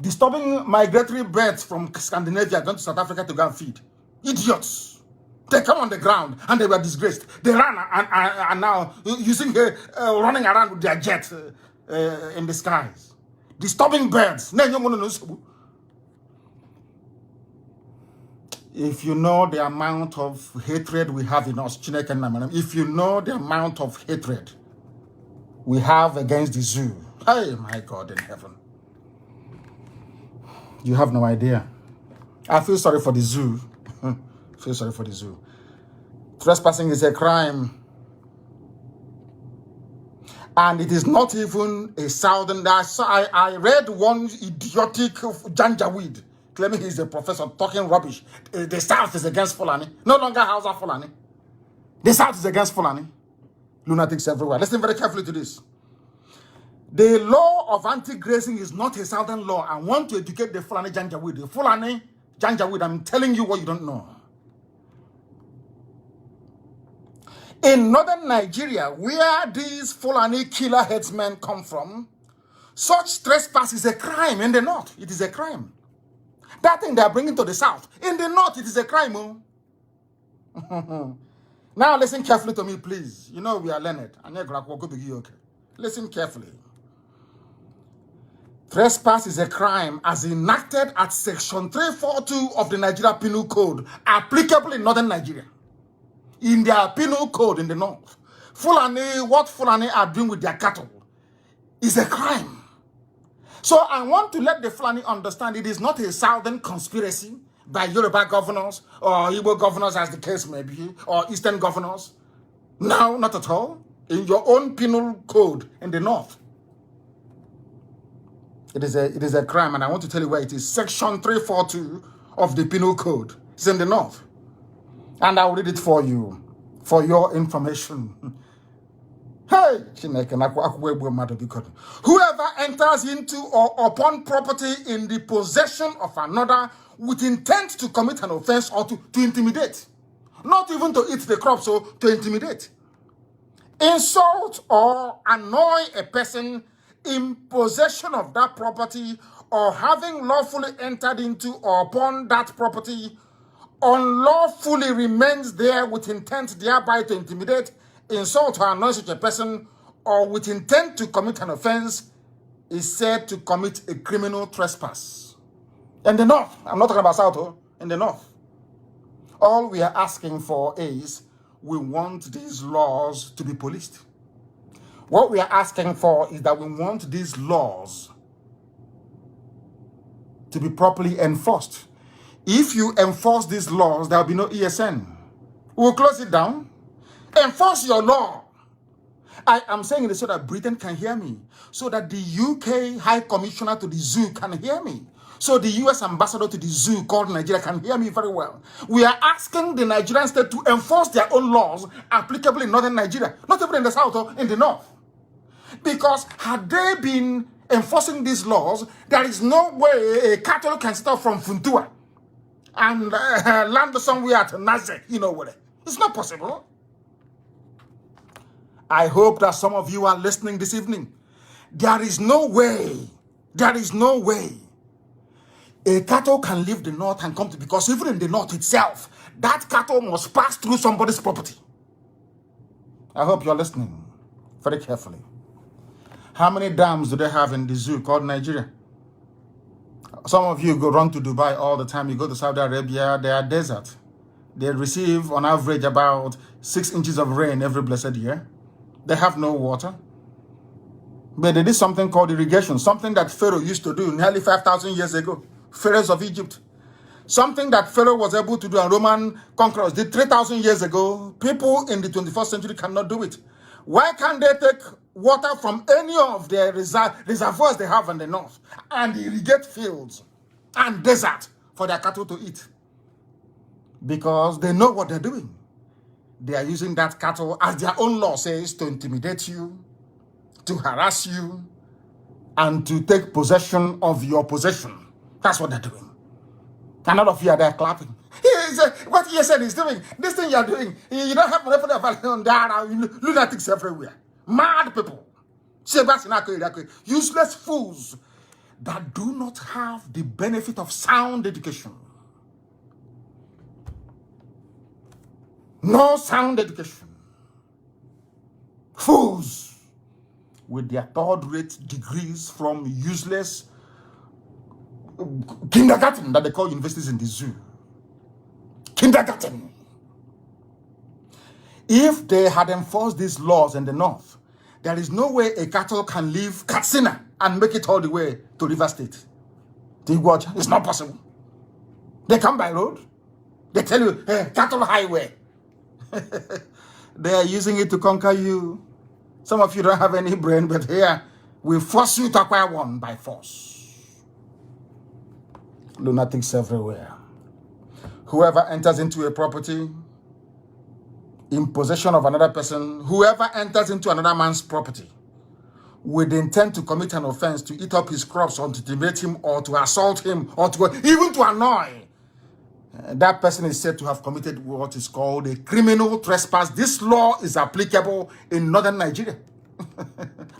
Disturbing migratory birds from Scandinavia going to South Africa to go and feed. Idiots. They come on the ground and they were disgraced. They ran and now using running around with their jets in the skies. Disturbing birds. If you know the amount of hatred we have in us, if you know the amount of hatred we have against the zoo, hey, my God in heaven. You have no idea. I feel sorry for the zoo. Feel sorry for the zoo. Trespassing is a crime. And it is not even a southern. I read one idiotic Janjaweed claiming he's a professor talking rubbish. The South is against Fulani. No longer Hausa Fulani. The South is against Fulani. Lunatics everywhere. Listen very carefully to this. The law of anti-grazing is not a southern law. I want to educate the Fulani Janjaweed. The Fulani Janjaweed, I'm telling you what you don't know. In northern Nigeria, where these Fulani killer headsmen come from, such trespass is a crime in the north. It is a crime. That thing they are bringing to the south, in the north, it is a crime. Now listen carefully to me, please. You know we are learned. Listen carefully. Trespass is a crime as enacted at Section 342 of the Nigeria Penal Code, applicable in northern Nigeria. In their penal code in the north, what Fulani are doing with their cattle is a crime. So I want to let the Fulani understand it is not a southern conspiracy by Yoruba governors or Igbo governors, as the case may be, or Eastern governors. No, not at all. In your own penal code in the north, it is a crime, and I want to tell you where it is. Section 342 of the penal code. It's in the north. And I'll read it for you, for your information. Hey, whoever enters into or upon property in the possession of another with intent to commit an offense or to intimidate, not even to eat the crop, so to intimidate, insult or annoy a person in possession of that property or having lawfully entered into or upon that property unlawfully remains there with intent thereby to intimidate, insult or annoy such a person, or with intent to commit an offense, is said to commit a criminal trespass. In the north, I'm not talking about south, in the north. All we are asking for is we want these laws to be policed. What we are asking for is that we want these laws to be properly enforced. If you enforce these laws, there will be no ESN. We'll close it down. Enforce your law. I am saying this so that Britain can hear me, so that the UK High Commissioner to the zoo can hear me, so the US ambassador to the zoo called Nigeria can hear me very well. We are asking the Nigerian state to enforce their own laws applicable in northern Nigeria, not even in the south or in the north. Because had they been enforcing these laws, there is no way a cattle can start from Funtua and land somewhere at Nazek, you know what? It's not possible. I hope that some of you are listening this evening. There is no way a cattle can leave the north and come to, because even in the north itself, that cattle must pass through somebody's property. I hope you're listening very carefully. How many dams do they have in the zoo called Nigeria? Some of you go run to Dubai all the time. You go to Saudi Arabia, they are desert. They receive on average about 6 inches of rain every blessed year. They have no water. But they did something called irrigation, something that Pharaoh used to do nearly 5,000 years ago. Pharaohs of Egypt. Something that Pharaoh was able to do and Roman conquerors did 3,000 years ago. People in the 21st century cannot do it. Why can't they take water from any of the reservoirs they have in the north and irrigate fields and desert for their cattle to eat? Because they know what they're doing. They are using that cattle, as their own law says, to intimidate you, to harass you, and to take possession of your possession. That's what they're doing. And all of you are there clapping. What ESN is doing, this thing you're doing, you don't have money for the value on that. Lunatics everywhere. Mad people. Useless fools that do not have the benefit of sound education. No sound education. Fools with their third-rate degrees from useless kindergarten that they call universities in the zoo. Kindergarten. If they had enforced these laws in the north, there is no way a cattle can leave Katsina and make it all the way to River State. Do you watch? It's not possible. They come by road. They tell you, hey, cattle highway. They are using it to conquer you. Some of you don't have any brain, but here we force you to acquire one by force. Lunatics everywhere. Whoever enters into a property in possession of another person, whoever enters into another man's property with intent to commit an offense, to eat up his crops or to intimidate him or to assault him or to even to annoy, that person is said to have committed what is called a criminal trespass. This law is applicable in northern Nigeria.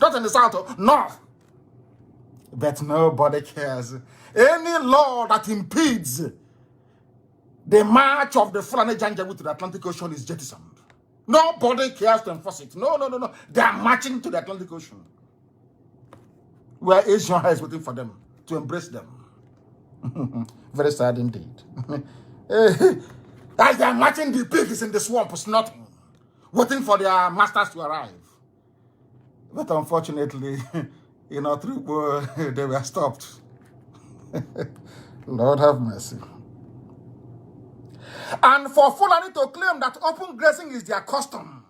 Not in the south or north. But nobody cares. Any law that impedes the march of the Fulani Janjaweed to the Atlantic Ocean is jettisoned. Nobody cares to enforce it. No. They are marching to the Atlantic Ocean, where Asia is waiting for them to embrace them. Very sad indeed. As they are marching, the pig is in the swamp, it's nothing, waiting for their masters to arrive. But unfortunately, they were stopped. Lord have mercy. And for Fulani to claim that open grazing is their custom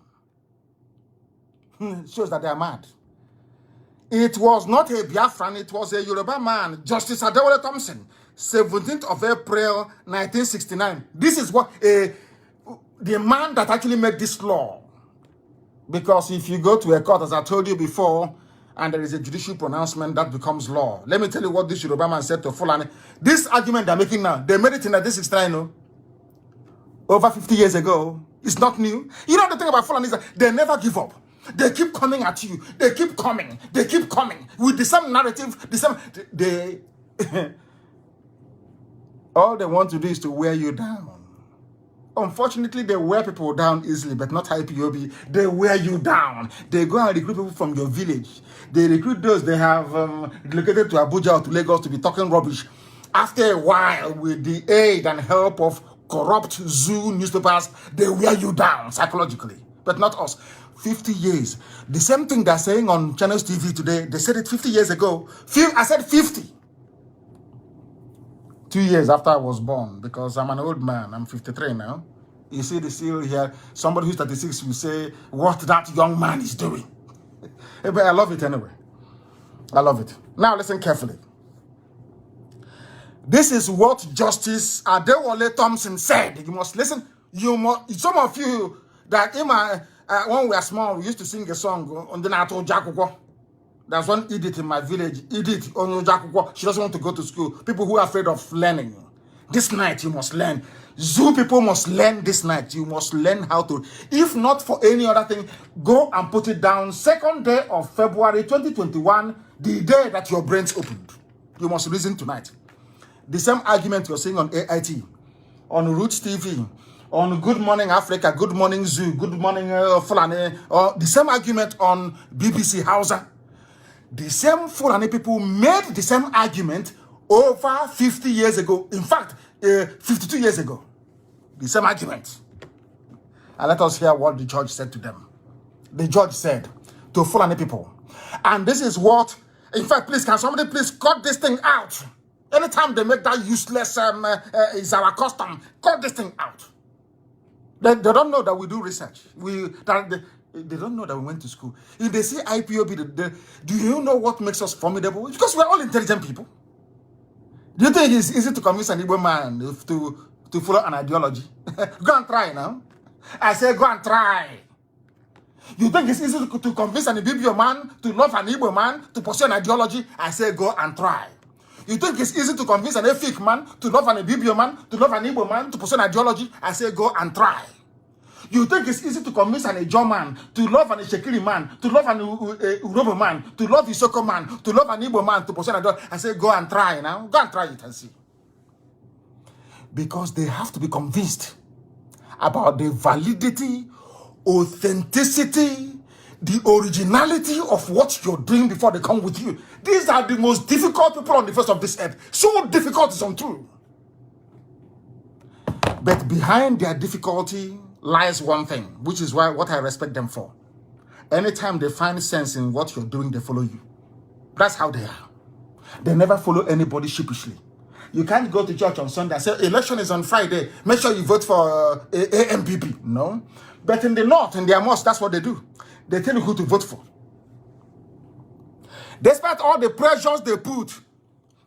shows that they are mad. It was not a Biafran, it was a Yoruba man, Justice Adewale Thompson, 17th of April, 1969. This is what the man that actually made this law. Because if you go to a court, as I told you before, and there is a judicial pronouncement, that becomes law. Let me tell you what this Yoruba man said to Fulani. This argument they're making now, they made it in 1969, no? Over 50 years ago. It's not new. You know the thing about Fulani is that they never give up. They keep coming at you. They keep coming. They keep coming with the same narrative, the same. They all they want to do is to wear you down. Unfortunately, they wear people down easily, but not IPOB. They wear you down. They go and recruit people from your village. They recruit those they have relocated to Abuja or to Lagos to be talking rubbish. After a while, with the aid and help of corrupt zoo newspapers, they wear you down psychologically, but not us. 50 years. The same thing they're saying on Channels TV today, they said it 50 years ago. I said 50. 2 years after I was born, because I'm an old man. I'm 53 now. You see the seal here. Somebody who's 36 will say what that young man is doing. But I love it anyway. I love it. Now listen carefully. This is what Justice Adewale Thompson said. You must listen. You must. Some of you that when we were small, we used to sing a song on the Nato Jakuko. There's one Edith in my village. Edith on Jakuko. She doesn't want to go to school. People who are afraid of learning. This night you must learn. Zoo people must learn this night. You must learn how to. If not for any other thing, go and put it down. 2nd day of February 2021, the day that your brains opened. You must listen tonight. The same argument you're seeing on AIT, on Roots TV, on Good Morning Africa, Good Morning Zoo, Good Morning Fulani, or the same argument on BBC Hausa. The same Fulani people made the same argument over 50 years ago. In fact, 52 years ago. The same argument. And let us hear what the judge said to them. The judge said to Fulani people, and this is what, in fact, please, can somebody please cut this thing out? Anytime they make that useless, is our custom, cut this thing out. They don't know that we do research. They don't know that we went to school. If they see IPOB, do you know what makes us formidable? Because we're all intelligent people. Do you think it's easy to convince an Igbo man to follow an ideology? Go and try now. I say go and try. You think it's easy to convince an Ibibio man to love an Igbo man to pursue an ideology? I say go and try. You think it's easy to convince an Efik man to love an Ibibio man to love an Igbo man to pursue an ideology? I say go and try. You think it's easy to convince an Ijaw man to love an Ishekiri man, to love an Urobo man, to love Isoko man, to love an Igbo man to pursue an ideology? I say go and try now. Go and try it and see. Because they have to be convinced about the validity, authenticity, the originality of what you're doing before they come with you. These are the most difficult people on the face of this earth. So difficult is untrue. But behind their difficulty lies one thing, which is what I respect them for. Anytime they find sense in what you're doing, they follow you. That's how they are. They never follow anybody sheepishly. You can't go to church on Sunday and say, election is on Friday, make sure you vote for AMPP. No. But in the north, in their mosque, that's what they do. They tell you who to vote for. Despite all the pressures they put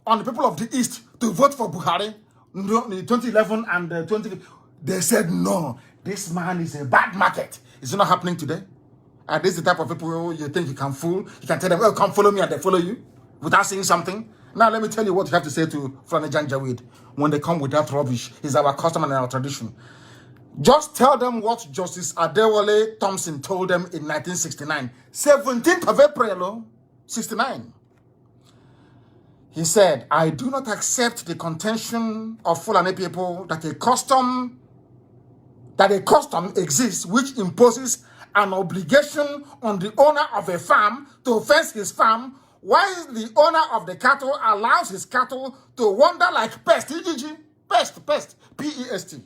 on the people of the East to vote for Buhari in 2011 and 2015, they said, no, this man is a bad market. Is it not happening today? And this is the type of people you think you can fool. You can tell them, oh, come follow me, and they follow you without saying something. Now, let me tell you what you have to say to Fulani Janjaweed when they come with that rubbish. It's our custom and our tradition. Just tell them what Justice Adewale Thompson told them in 1969. 17th of April, 69. He said, I do not accept the contention of Fulani people that a custom exists which imposes an obligation on the owner of a farm to fence his farm while the owner of the cattle allows his cattle to wander like pest, pest, P-E-S-T,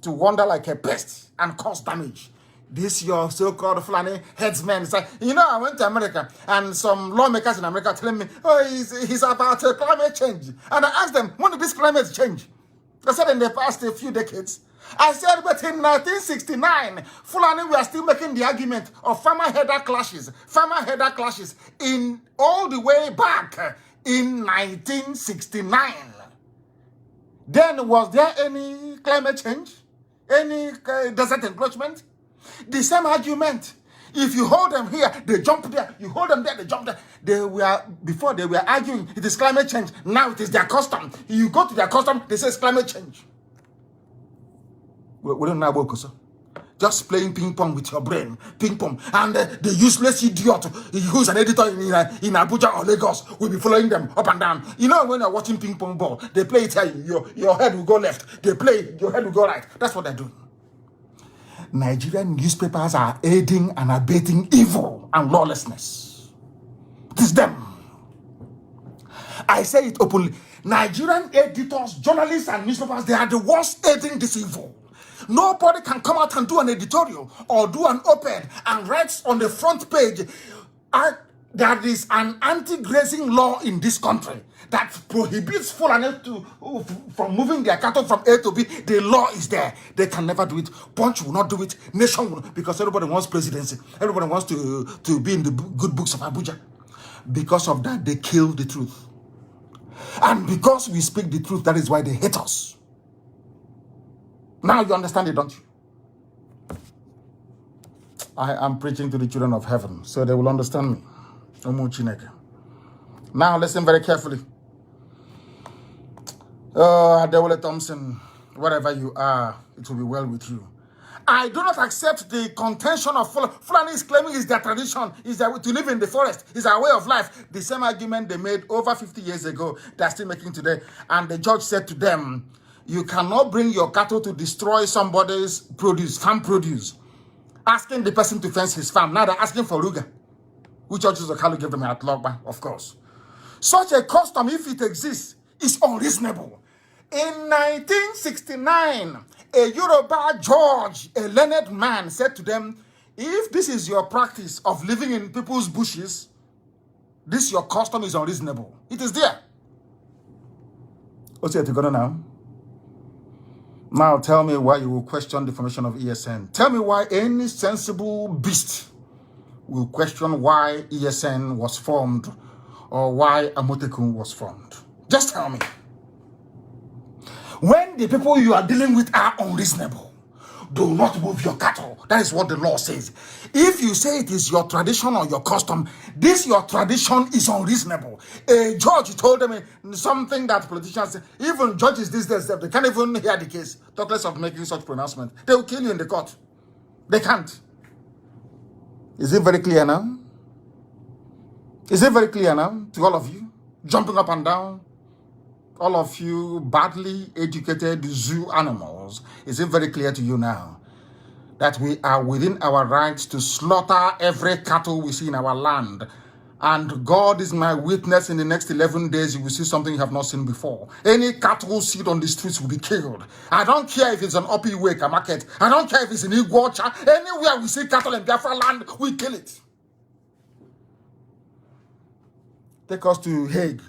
to wander like a pest and cause damage. This your so-called Fulani Herdsmen. Like, you know, I went to America and some lawmakers in America telling me, oh, he's about climate change. And I asked them, when did this climate change? They said in the past a few decades. I said, but in 1969, Fulani were still making the argument of farmer-header clashes in all the way back in 1969. Then was there any climate change? Any desert encroachment? The same argument. If you hold them here, they jump there. You hold them there, they jump there. Before they were arguing, it is climate change. Now it is their custom. You go to their custom, they say it's climate change. We don't know about it. Just playing ping pong with your brain. Ping pong. And the useless idiot who's an editor in Abuja or Lagos will be following them up and down. You know, when you're watching ping pong ball, they play it here, your head will go left. They play, your head will go right. That's what they're doing. Nigerian newspapers are aiding and abetting evil and lawlessness. It is them. I say it openly. Nigerian editors, journalists, and newspapers, they are the ones aiding this evil. Nobody can come out and do an editorial or do an op-ed and write on the front page. There is an anti-grazing law in this country that prohibits Fulani from moving their cattle from A to B. The law is there. They can never do it. Punch will not do it. Nation will not, because everybody wants presidency. Everybody wants to be in the good books of Abuja. Because of that, they kill the truth. And because we speak the truth, that is why they hate us. Now you understand it, don't you? I am preaching to the children of heaven, so they will understand me. Now listen very carefully. Adewale Thompson, wherever you are, it will be well with you. I do not accept the contention of Fulani is claiming is their tradition, is their way to live in the forest, is our way of life. The same argument they made over 50 years ago, they are still making today. And the judge said to them, you cannot bring your cattle to destroy somebody's produce, farm produce, asking the person to fence his farm. Now they're asking for Ruga, which judges Okalu gave them at Logba, of course. Such a custom, if it exists, is unreasonable. In 1969, a Yoruba judge, a learned man, said to them, if this is your practice of living in people's bushes, this your custom is unreasonable. It is there. What's it to go now? Now tell me why you will question the formation of ESN. Tell me why any sensible beast will question why ESN was formed or why Amotekun was formed. Just tell me. When the people you are dealing with are unreasonable, do not move your cattle. That is what the law says. If you say it is your tradition or your custom, this your tradition is unreasonable. A judge told them something that politicians, even judges these days, they can't even hear the case. Talk less of making such pronouncement. They will kill you in the court. They can't. Is it very clear now? Is it very clear now to all of you? Jumping up and down? All of you badly educated zoo animals, is it very clear to you now that we are within our rights to slaughter every cattle we see in our land? And God is my witness, in the next 11 days, you will see something you have not seen before. Any cattle seed on the streets will be killed. I don't care if it's an Opiweka market. I don't care if it's in Iguacha. Anywhere we see cattle in Biafraland, we kill it. Take us to Hague.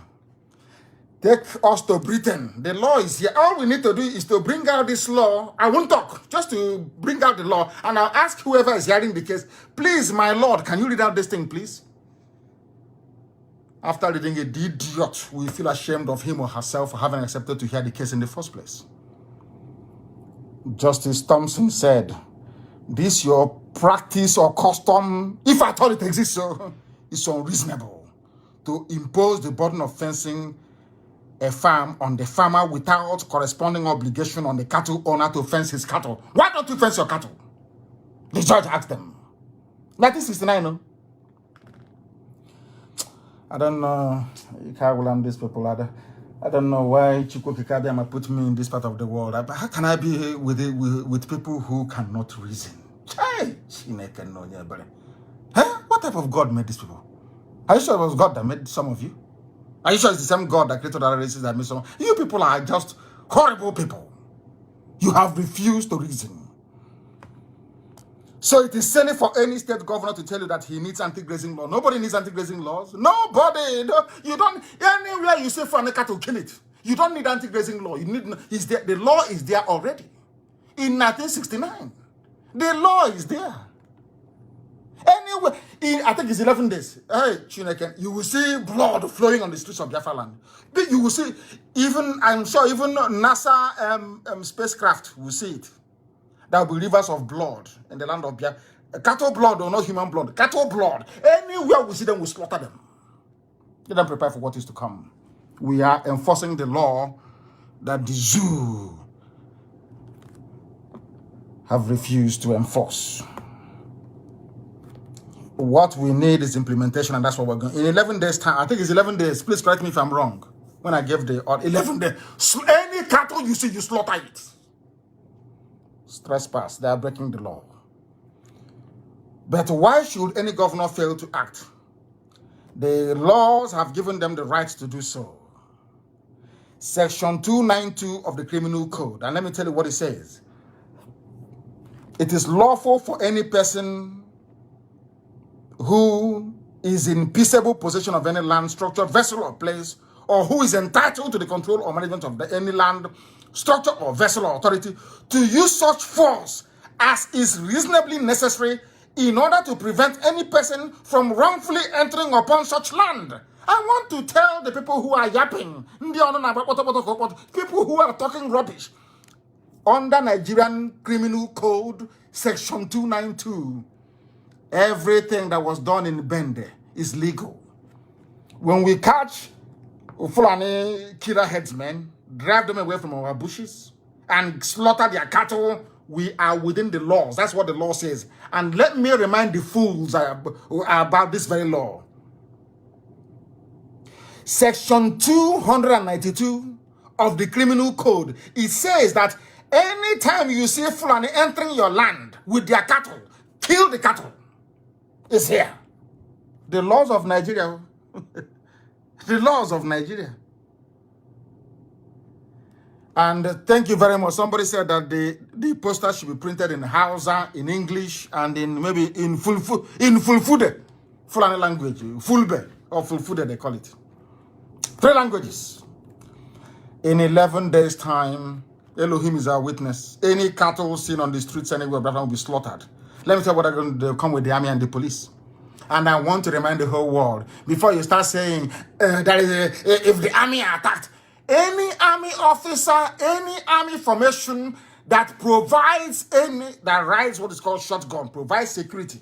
Take us to Britain. The law is here. All we need to do is to bring out this law. I won't talk, just to bring out the law. And I'll ask whoever is hearing the case, please, my Lord, can you read out this thing, please? After reading it, the idiot will feel ashamed of him or herself for having accepted to hear the case in the first place. Justice Thompson said, this your practice or custom, if I thought it exists, so it's unreasonable to impose the burden of fencing a farm on the farmer without corresponding obligation on the cattle owner to fence his cattle. Why don't you fence your cattle? The judge asked them. 1969, no? I don't know. I'm these people. I don't know why Chukwu Kikabiyama put me in this part of the world. How can I be with people who cannot reason? Hey, what type of God made these people? Are you sure it was God that made some of you? Are you sure it's the same God that created other races that made some? You people are just horrible people. You have refused to reason. So it is silly for any state governor to tell you that he needs anti-grazing law. Nobody needs anti-grazing laws. Nobody. You don't. Anywhere you say for an cattle, kill it. You don't need anti-grazing law. You need. Is there? The law is there already. In 1969, the law is there. Anyway, I think it's 11 days. Hey, Chineke, you will see blood flowing on the streets of Biafraland. You will see, even, I'm sure, even NASA spacecraft will see it. There will be rivers of blood in the land of Biafra. Cattle blood or not human blood. Cattle blood. Anywhere we see them, we slaughter them. Get them prepared for what is to come. We are enforcing the law that the zoo have refused to enforce. What we need is implementation, and that's what we're going. In 11 days' time, I think it's 11 days. Please correct me if I'm wrong. When I gave the 11 days, any cattle you see, you slaughter it. Trespass. They are breaking the law. But why should any governor fail to act? The laws have given them the right to do so. Section 292 of the Criminal Code, and let me tell you what it says. It is lawful for any person who is in peaceable possession of any land, structure, vessel, or place, or who is entitled to the control or management of any land, structure, or vessel or authority to use such force as is reasonably necessary in order to prevent any person from wrongfully entering upon such land. I want to tell the people who are yapping, people who are talking rubbish, under Nigerian Criminal Code, Section 292, everything that was done in Bende is legal. When we catch Fulani herdsmen, drive them away from our bushes, and slaughter their cattle, we are within the laws. That's what the law says. And let me remind the fools about this very law. Section 292 of the Criminal Code, it says that anytime you see Fulani entering your land with their cattle, kill the cattle. It's here. The laws of Nigeria. The laws of Nigeria. And thank you very much. Somebody said that the poster should be printed in Hausa, in English, and in maybe in Fulfude, Fulani language, Fulbe, or Fulfude they call it. 3 languages. In 11 days' time, Elohim is our witness. Any cattle seen on the streets anywhere, brother, will be slaughtered. Let me tell you what they're going to come with the army and the police. And I want to remind the whole world, before you start saying, if the army are attacked, any army officer, any army formation that provides that rides what is called shotgun, provides security,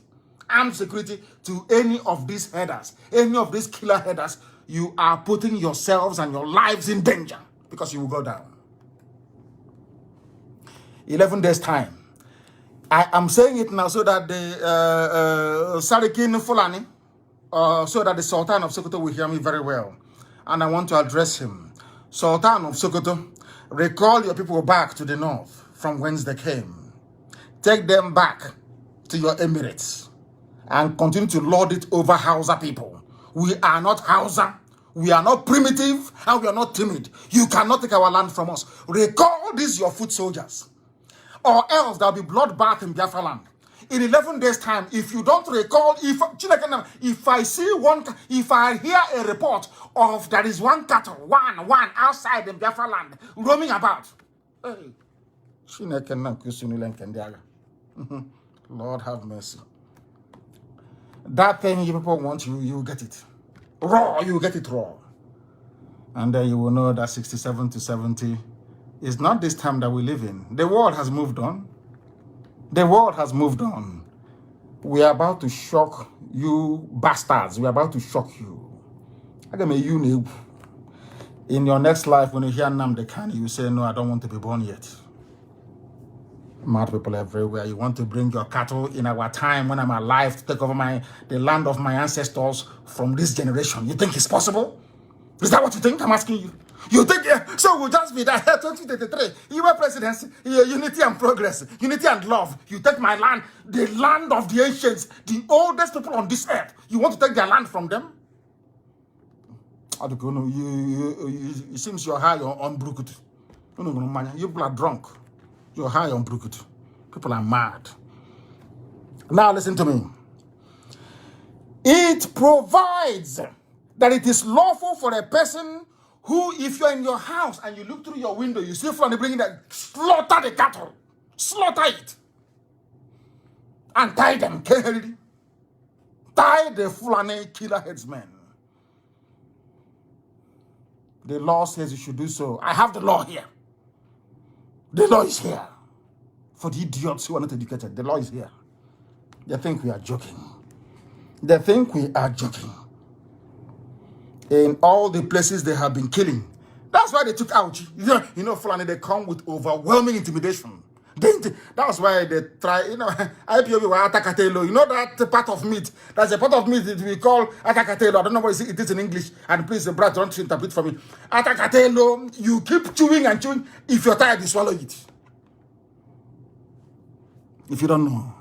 armed security to any of these headers, any of these killer headers, you are putting yourselves and your lives in danger because you will go down. 11 days time. I am saying it now so that the Sarikin Fulani, so that the Sultan of Sokoto will hear me very well. And I want to address him. Sultan of Sokoto, recall your people back to the north from whence they came. Take them back to your emirates and continue to lord it over Hausa people. We are not Hausa. We are not primitive and we are not timid. You cannot take our land from us. Recall these your foot soldiers. Or else there will be bloodbath in Biafraland. In 11 days' time, if you don't recall, if I hear a report of there is one cattle, one outside in Biafraland roaming about. Hey, Lord have mercy. That thing you people want, you get it. Raw, you get it raw. And then you will know that 67 to 70 is not this time that we live in. The world has moved on. The world has moved on. We are about to shock you bastards. We are about to shock you. In your next life, when you hear Nnamdi Kanu, you say, no, I don't want to be born yet. Mad people everywhere. You want to bring your cattle in our time when I'm alive to take over the land of my ancestors from this generation. You think it's possible? Is that what you think? I'm asking you. You think so? We'll just be there 2033. You were presidency, unity and progress, unity and love. You take my land, the land of the ancients, the oldest people on this earth. You want to take their land from them? I don't know. It seems you're high on Brukut. You people are drunk. You're high on Brukut. People are mad. Now listen to me. It provides that it is lawful for a person who, if you're in your house and you look through your window, you see Fulani bringing that, slaughter the cattle, slaughter it, and tie them, tie the Fulani killer headsmen. The law says you should do so. I have the law here. The law is here. For the idiots who are not educated, the law is here. They think we are joking. They think we are joking. In all the places they have been killing. That's why they took out. You know, Fulani, they come with overwhelming intimidation. That's why they try, IPOB were atakatelo. You know that part of meat? That's a part of meat that we call atakatelo. I don't know what it is in English. And please, Brad, don't interpret for me. Atakatelo, you keep chewing and chewing. If you're tired, you swallow it. If you don't know.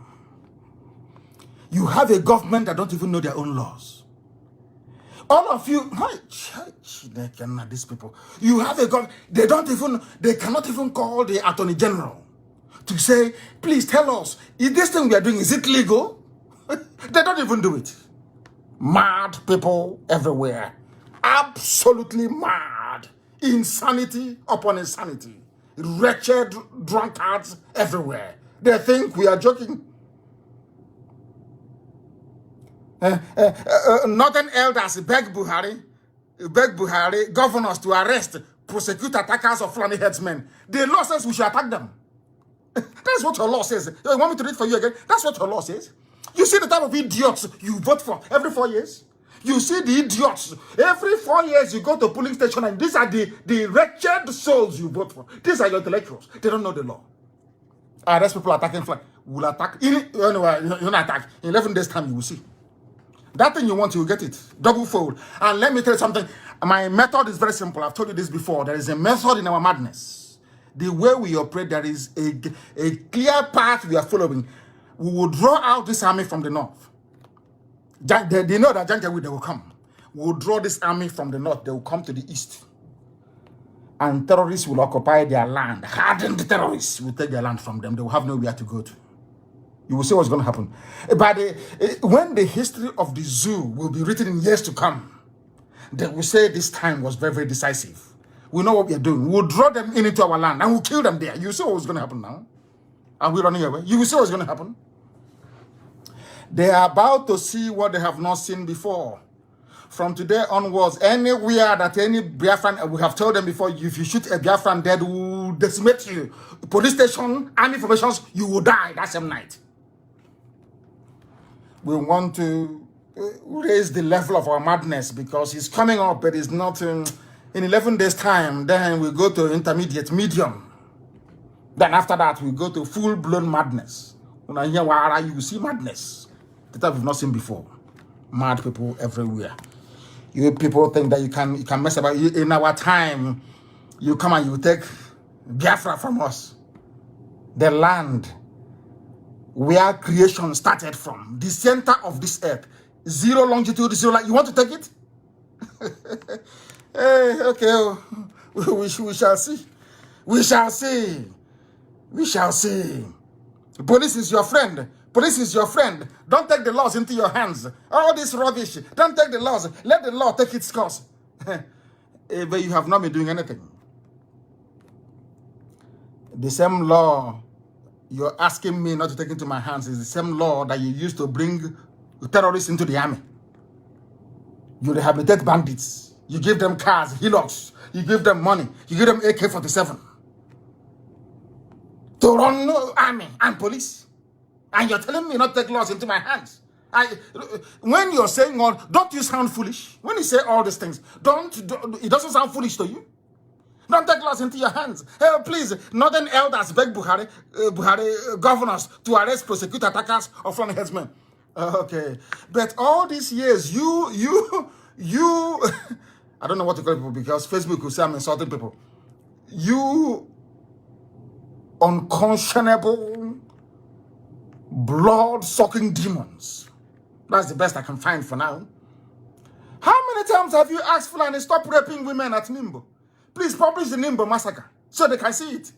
You have a government that don't even know their own laws. All of you, these people, you have a government, they cannot even call the Attorney General to say, please tell us, is this thing we are doing, is it legal? They don't even do it. Mad people everywhere. Absolutely mad. Insanity upon insanity. Wretched drunkards everywhere. They think we are joking. Northern elders beg Buhari, governors to arrest, prosecute attackers of Fulani Herdsmen. The law says we should attack them. That's what your law says. You want me to read for you again? That's what your law says. You see the type of idiots you vote for every 4 years? You see the idiots. Every 4 years you go to a polling station and these are the wretched souls you vote for. These are your intellectuals. They don't know the law. Arrest people attacking flag. Will attack. Anyway, you're not attack. In 11 days' time, you will see. That thing you want, you will get it. Double fold. And let me tell you something. My method is very simple. I've told you this before. There is a method in our madness. The way we operate, there is a clear path we are following. We will draw out this army from the north. They know that Janjaweed, they will come. We will draw this army from the north. They will come to the east. And terrorists will occupy their land. Hardened terrorists will take their land from them. They will have nowhere to go to. You will see what's going to happen. But when the history of the zoo will be written in years to come, they will say this time was very, very decisive. We know what we are doing. We'll draw them into our land and we'll kill them there. You see what's going to happen now? Are we running away? You will see what's going to happen. They are about to see what they have not seen before. From today onwards, anywhere that any Biafran, we have told them before, if you shoot a Biafran dead, we will decimate you. Police station, army formations, you will die that same night. We want to raise the level of our madness because it's coming up, but it's not in 11 days' time. Then we go to intermediate, medium. Then after that, we go to full-blown madness. When I hear Wara, you see madness. The type we've not seen before. Mad people everywhere. You people think that you can mess about. In our time, you come and you take Biafra from us. The land where creation started from, the center of this earth, zero longitude, zero light. You want to take it? Hey, okay, we shall see. We shall see. We shall see. Police is your friend. Police is your friend. Don't take the laws into your hands. All this rubbish. Don't take the laws. Let the law take its course. But you have not been doing anything. The same law you're asking me not to take into my hands is the same law that you used to bring terrorists into the army. You rehabilitate bandits. You give them cars, hillocks. You give them money. You give them AK-47 to run army and police. And you're telling me not to take laws into my hands. When you're saying don't you sound foolish? When you say all these things, it doesn't sound foolish to you? Don't take laws into your hands. Hey, please, Northern elders beg Buhari governors to arrest, prosecute attackers of Fulani Herdsmen. Okay. But all these years, you, I don't know what to call people because Facebook will say I'm insulting people. You unconscionable, blood-sucking demons. That's the best I can find for now. How many times have you asked Fulani stop raping women at Nimbo? Please publish the Nimbo massacre so they can see it.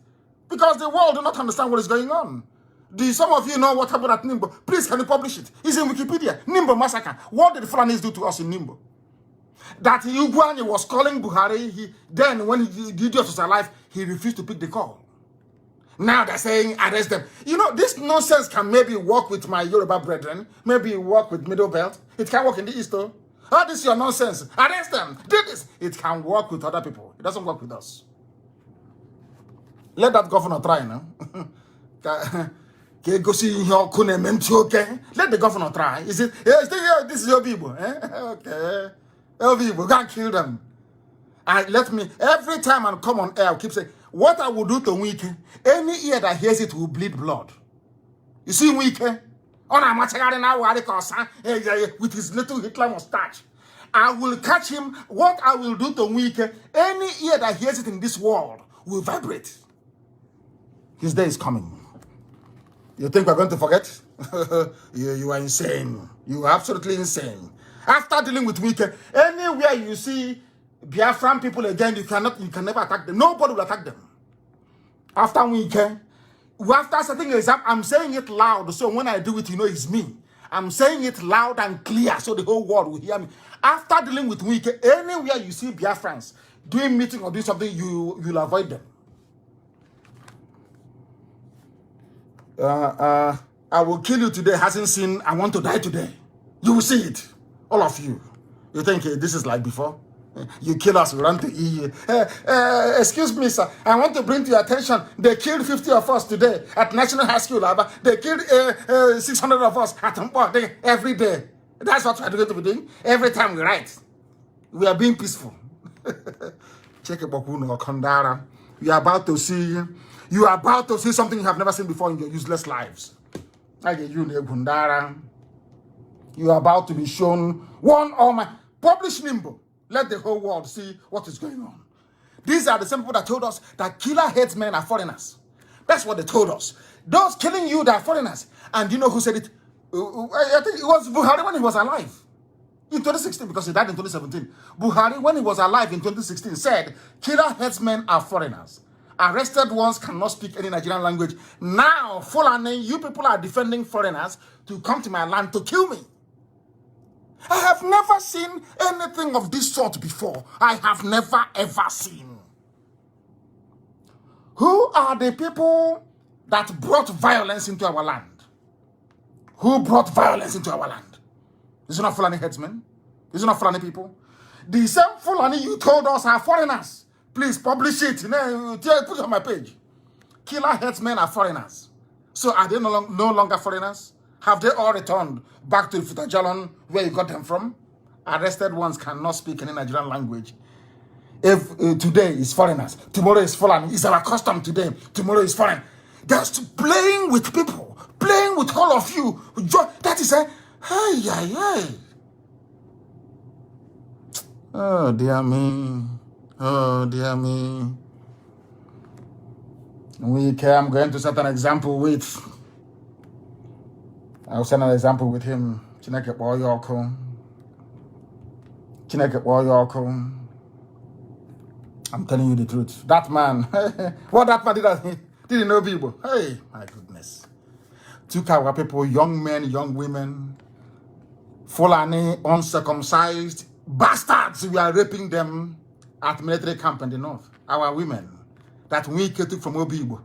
Because the world do not understand what is going on. Do some of you know what happened at Nimbo? Please, can you publish it? It's in Wikipedia. Nimbo massacre. What did the Fulanis do to us in Nimbo? That Ugwani was calling Buhari. Then when the idiot was alive, he refused to pick the call. Now they're saying arrest them. You know, this nonsense can maybe work with my Yoruba brethren. Maybe work with Middle Belt. It can work in the East though. Oh, this is your nonsense. Arrest them. Do this. It can work with other people. It doesn't work with us. Let that governor try now. Let the governor try. Is it? This is your people. Okay. Your people. Go and kill them. Let me, every time I come on air, I'll keep saying, what I will do to Wike, any ear that hears it will bleed blood. You see Wike? With his little Hitler mustache. I will catch him. What I will do to Wike, any ear that hears it in this world will vibrate. His day is coming. You think we're going to forget? You are insane. You are absolutely insane. After dealing with Wike, anywhere you see Biafran people again, you can never attack them. Nobody will attack them. After Wike, after setting an example, I'm saying it loud, so when I do it, you know it's me. I'm saying it loud and clear so the whole world will hear me. After dealing with Wike, anywhere you see Biafrans doing meeting or doing something, you'll avoid them. I will kill you today hasn't seen I want to die today. You will see it. All of you. You think this is like before? You kill us, we run to EU. Excuse me, sir. I want to bring to your attention, they killed 50 of us today at National High School. They killed 600 of us at Mpo every day. That's what we're going to be doing. Every time we write, we are being peaceful. Check it, Bokuno Kondara. You are about to see something you have never seen before in your useless lives. You are about to be shown one or my publish Nimbo. Let the whole world see what is going on. These are the same people that told us that killer headsmen are foreigners. That's what they told us. Those killing you, they are foreigners. And you know who said it? I think it was Buhari when he was alive. In 2016, because he died in 2017. Buhari, when he was alive in 2016, said killer headsmen are foreigners. Arrested ones cannot speak any Nigerian language. Now, Fulani, you people are defending foreigners to come to my land to kill me. I have never seen anything of this sort before. I have never ever seen. Who are the people that brought violence into our land? Who brought violence into our land? Is it not Fulani Herdsmen? Is it not Fulani people? The same Fulani you told us are foreigners. Please publish it. Put it on my page. Killer Herdsmen are foreigners. So are they no longer foreigners? Have they all returned back to Futajalon where you got them from? Arrested ones cannot speak any Nigerian language. If today is foreigners, tomorrow is Fulani. It's our custom today. Tomorrow is foreign. Just playing with people, playing with all of you. That is a hey. Oh dear me. Oh dear me. I'm going to set an example with. I'll send an example with him. Chineke Boyoko. I'm telling you the truth. That man, what that man didn't know people. Hey, my goodness. Took our people, young men, young women, Fulani, uncircumcised bastards. We are raping them at military camp in the north. Our women that Wike took from Obibo.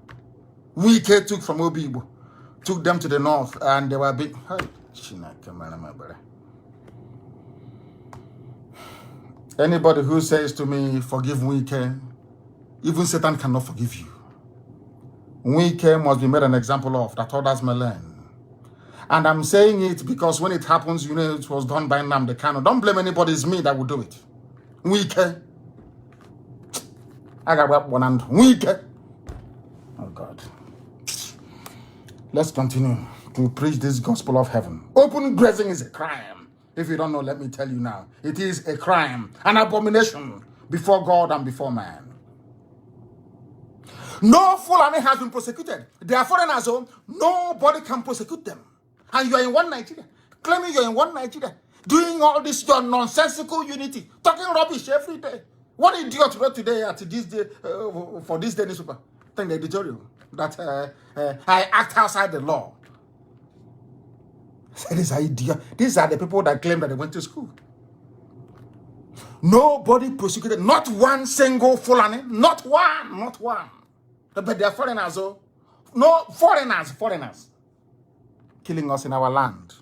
Took them to the north and they were big. Anybody who says to me, forgive Wike, even Satan cannot forgive you. Wike must be made an example of that others may learn. And I'm saying it because when it happens, you know it was done by Nnamdi Kanu. Don't blame anybody, it's me that will do it. Wike. I got one hand. Wike. Oh God. Let's continue to preach this gospel of heaven. Open grazing is a crime. If you don't know, let me tell you now. It is a crime, an abomination before God and before man. No Fulani has been prosecuted. They are foreigners, so nobody can prosecute them. And you are in one Nigeria, claiming you are in one Nigeria, doing all this your nonsensical unity, talking rubbish every day. What idiot wrote today at this day for this day newspaper? Think the editorial that I act outside the law. These are the people that claim that they went to school. Nobody prosecuted, not one single Fulani, not one. But they are foreigners, oh. No, foreigners. Killing us in our land.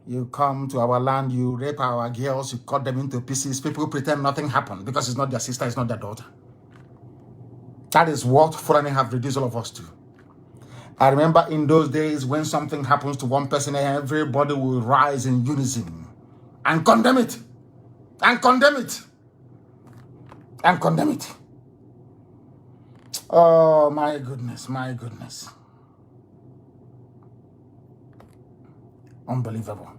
You come to our land, you rape our girls, you cut them into pieces. People pretend nothing happened because it's not their sister, it's not their daughter. That is what Fulani have reduced all of us to. I remember in those days when something happens to one person, everybody will rise in unison and condemn it. Oh, my goodness. Unbelievable.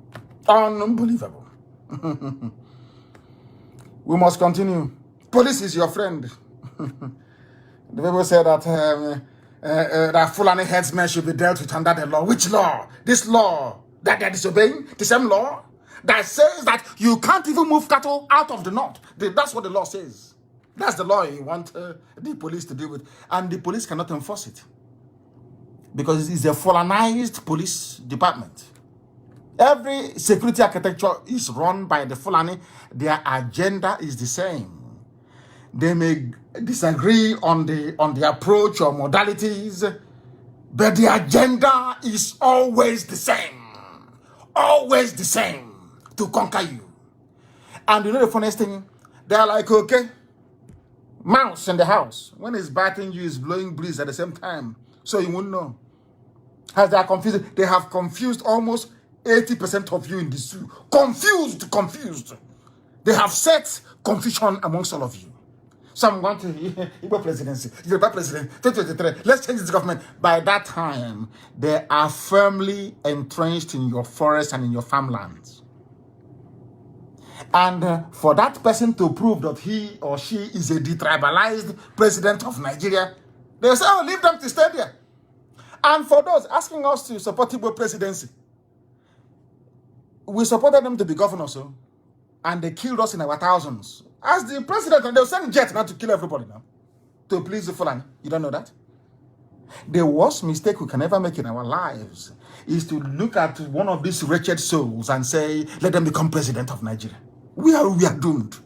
We must continue. Police is your friend. The people say that that Fulani Herdsmen should be dealt with under the law. Which law? This law that they're disobeying? The same law that says that you can't even move cattle out of the north. That's what the law says. That's the law you want the police to deal with. And the police cannot enforce it. because it's a Fulanized police department. Every security architecture is run by the Fulani. Their agenda is the same. They may disagree on the approach or modalities, but the agenda is always the same. Always the same, to conquer you. And you know the funniest thing? They're like, okay, mouse in the house. When it's biting you, it's blowing breeze at the same time. So you won't know. As they are confused, they have confused almost 80% of you in the zoo. Confused. They have set confusion amongst all of you. Some want to Igbo presidency, Yoruba president, 2023. Let's change this government. By that time, they are firmly entrenched in your forests and in your farmlands. And for that person to prove that he or she is a detribalized president of Nigeria, they say, oh, leave them to stay there. And for those asking us to support Igbo presidency, we supported them to be governors, and they killed us in our thousands. As the president, and they'll send jets now to kill everybody now, to please the Fulani. You don't know that? The worst mistake we can ever make in our lives is to look at one of these wretched souls and say, let them become president of Nigeria. We are doomed.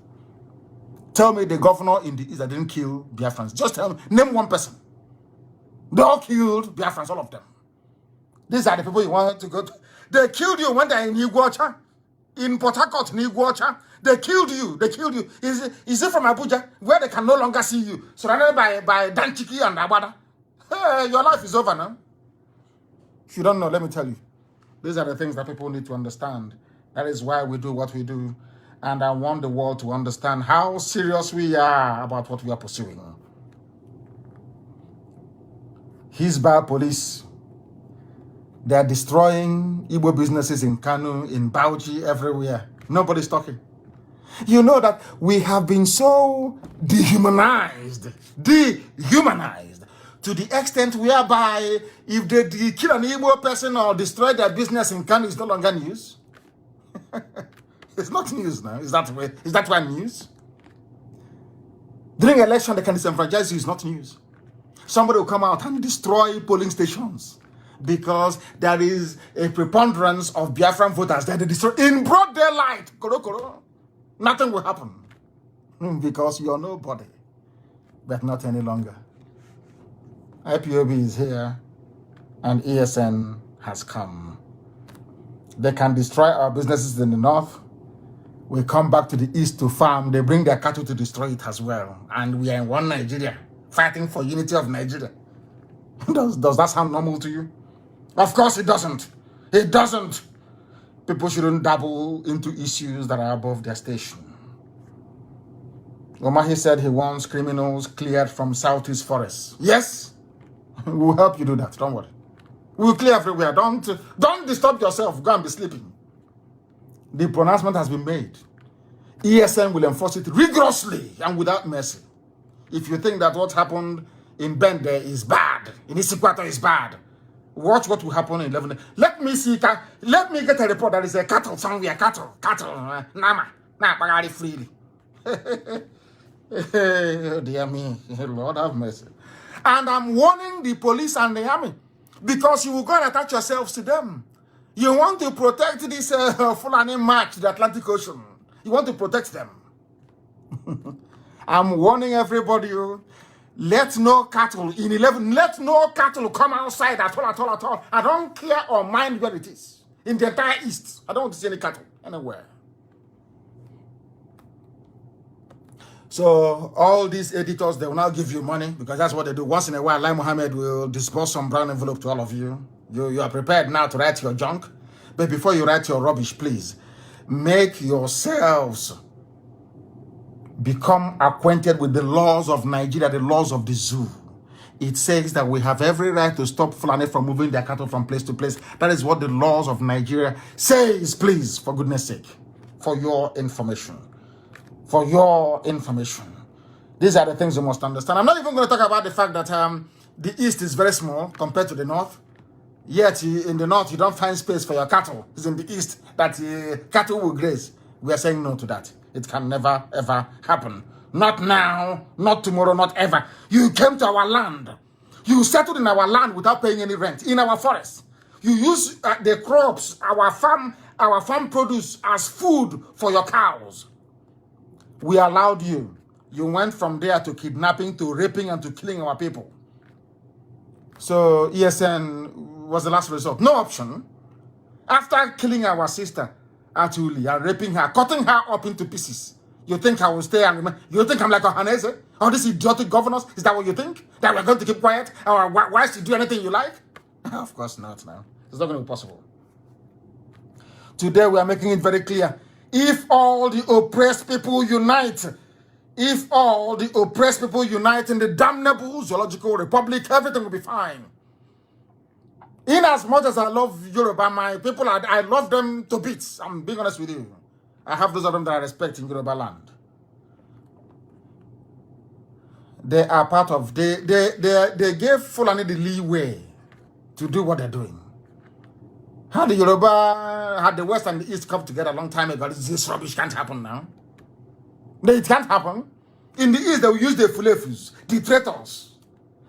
Tell me the governor in the East that didn't kill Biafrans. Just tell me, name one person. They all killed Biafrans, all of them. These are the people you want to go to. They killed you when they're in Iguacha, in Port Harcourt, in Iguacha. They killed you. Is it from Abuja, where they can no longer see you, surrounded by Danchiki and Abada? Hey, your life is over now. If you don't know, let me tell you. These are the things that people need to understand. That is why we do what we do. And I want the world to understand how serious we are about what we are pursuing. Hisbah police, they are destroying Igbo businesses in Kanu, in Bauchi, everywhere. Nobody's talking. You know that we have been so dehumanized to the extent whereby if they kill an Igbo person or destroy their business in Kanu, it's no longer news. It's not news now. Is that why news? During election, they can disenfranchise you. It's not news. Somebody will come out and destroy polling stations because there is a preponderance of Biafran voters that they destroy in broad daylight. Nothing will happen because you're nobody, but not any longer. IPOB is here and ESN has come. They can destroy our businesses in the north. We come back to the east to farm. They bring their cattle to destroy it as well. And we are in one Nigeria, fighting for unity of Nigeria. Does that sound normal to you? Of course it doesn't. It doesn't. People shouldn't dabble into issues that are above their station. Omahi said he wants criminals cleared from Southeast forests. Yes, we'll help you do that. Don't worry. We'll clear everywhere. Don't disturb yourself. Go and be sleeping. The pronouncement has been made. ESN will enforce it rigorously and without mercy. If you think that what happened in Bende is bad, in Isikwato is bad, watch what will happen in 11. Let me get a report that is a cattle somewhere. Cattle, Nama, Bagari freely. Oh, dear me, Lord have mercy. And I'm warning the police and the army because you will go and attach yourselves to them. You want to protect this Fulani march to the Atlantic Ocean. You want to protect them. I'm warning everybody, let no cattle in 11, let no cattle come outside at all. I don't care or mind where it is. In the entire East, I don't want to see any cattle anywhere. So all these editors, they will now give you money because that's what they do. Once in a while, Lai Mohammed will disperse some brown envelope to all of you. You are prepared now to write your junk. But before you write your rubbish, please, make yourselves become acquainted with the laws of Nigeria, the laws of the zoo. It says that we have every right to stop Fulani from moving their cattle from place to place. That is what the laws of Nigeria says, please, for goodness sake, for your information. For your information. These are the things you must understand. I'm not even going to talk about the fact that the East is very small compared to the North. Yet in the North, you don't find space for your cattle. It's in the East that cattle will graze. We are saying no to that. It can never, ever happen. Not now, not tomorrow, not ever. You came to our land. You settled in our land without paying any rent, in our forests. You use the crops, our farm produce as food for your cows. We allowed you. You went from there to kidnapping, to raping, and to killing our people. So ESN was the last resort. No option. After killing our sister, Atuli, and raping her, cutting her up into pieces, you think I will stay and remember? You think I'm like a Hanese? All these idiotic governors? Is that what you think? That we're going to keep quiet? Or why should you do anything you like? Of course not now. It's not going to be possible. Today we are making it very clear. If all the oppressed people unite, if all the oppressed people unite in the damnable zoological republic, everything will be fine. In as much as I love Yoruba, my people, I love them to bits. I'm being honest with you. I have those of them that I respect in Yoruba land. They are part of, they gave Fulani the leeway to do what they're doing. How the Yoruba had the West and the East come together a long time ago. This rubbish can't happen now. It can't happen. In the East, they will use the Fulefus, the traitors.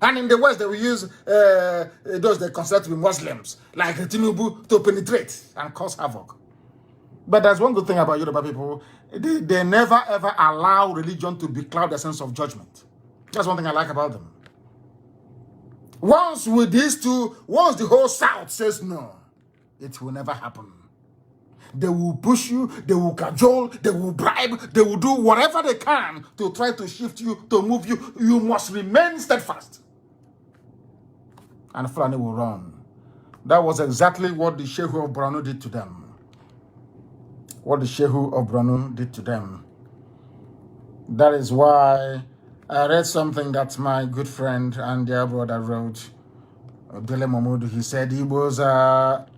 And in the West, they will use those they consider to be Muslims, like Tinubu, to penetrate and cause havoc. But there's one good thing about Yoruba people. They never ever allow religion to becloud their sense of judgment. That's one thing I like about them. Once with these two, once the whole South says no, it will never happen. They will push you, they will cajole, they will bribe, they will do whatever they can to try to shift you, to move you. You must remain steadfast. And Fulani will run. That was exactly what the Shehu of Borno did to them. What the Shehu of Borno did to them. That is why I read something that my good friend and dear brother wrote, Dele Momodu. He said he was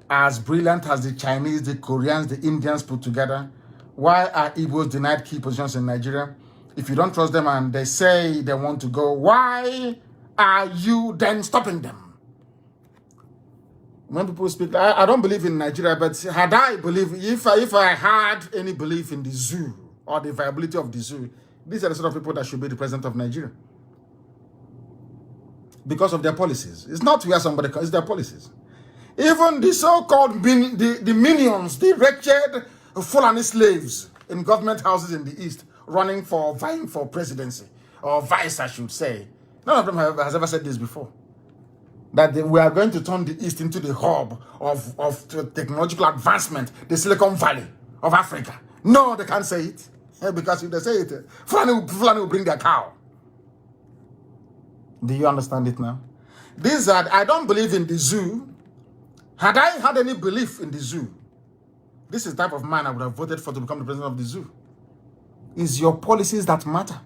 as brilliant as the Chinese, the Koreans, the Indians put together. Why are Igbos denied key positions in Nigeria? If you don't trust them and they say they want to go, why are you then stopping them? When people speak, I don't believe in Nigeria, but had I believe, if I had any belief in the zoo or the viability of the zoo, these are the sort of people that should be the president of Nigeria. Because of their policies. It's not where somebody comes, it's their policies. Even the so-called the minions, the wretched Fulani slaves in government houses in the East, vying for presidency, or vice, I should say. None of them has ever said this before. That we are going to turn the East into the hub of technological advancement, the Silicon Valley of Africa. No, they can't say it. Because if they say it, Fulani will bring their cow. Do you understand it now? I don't believe in the zoo. Had I had any belief in the zoo, this is the type of man I would have voted for to become the president of the zoo. It's your policies that matter.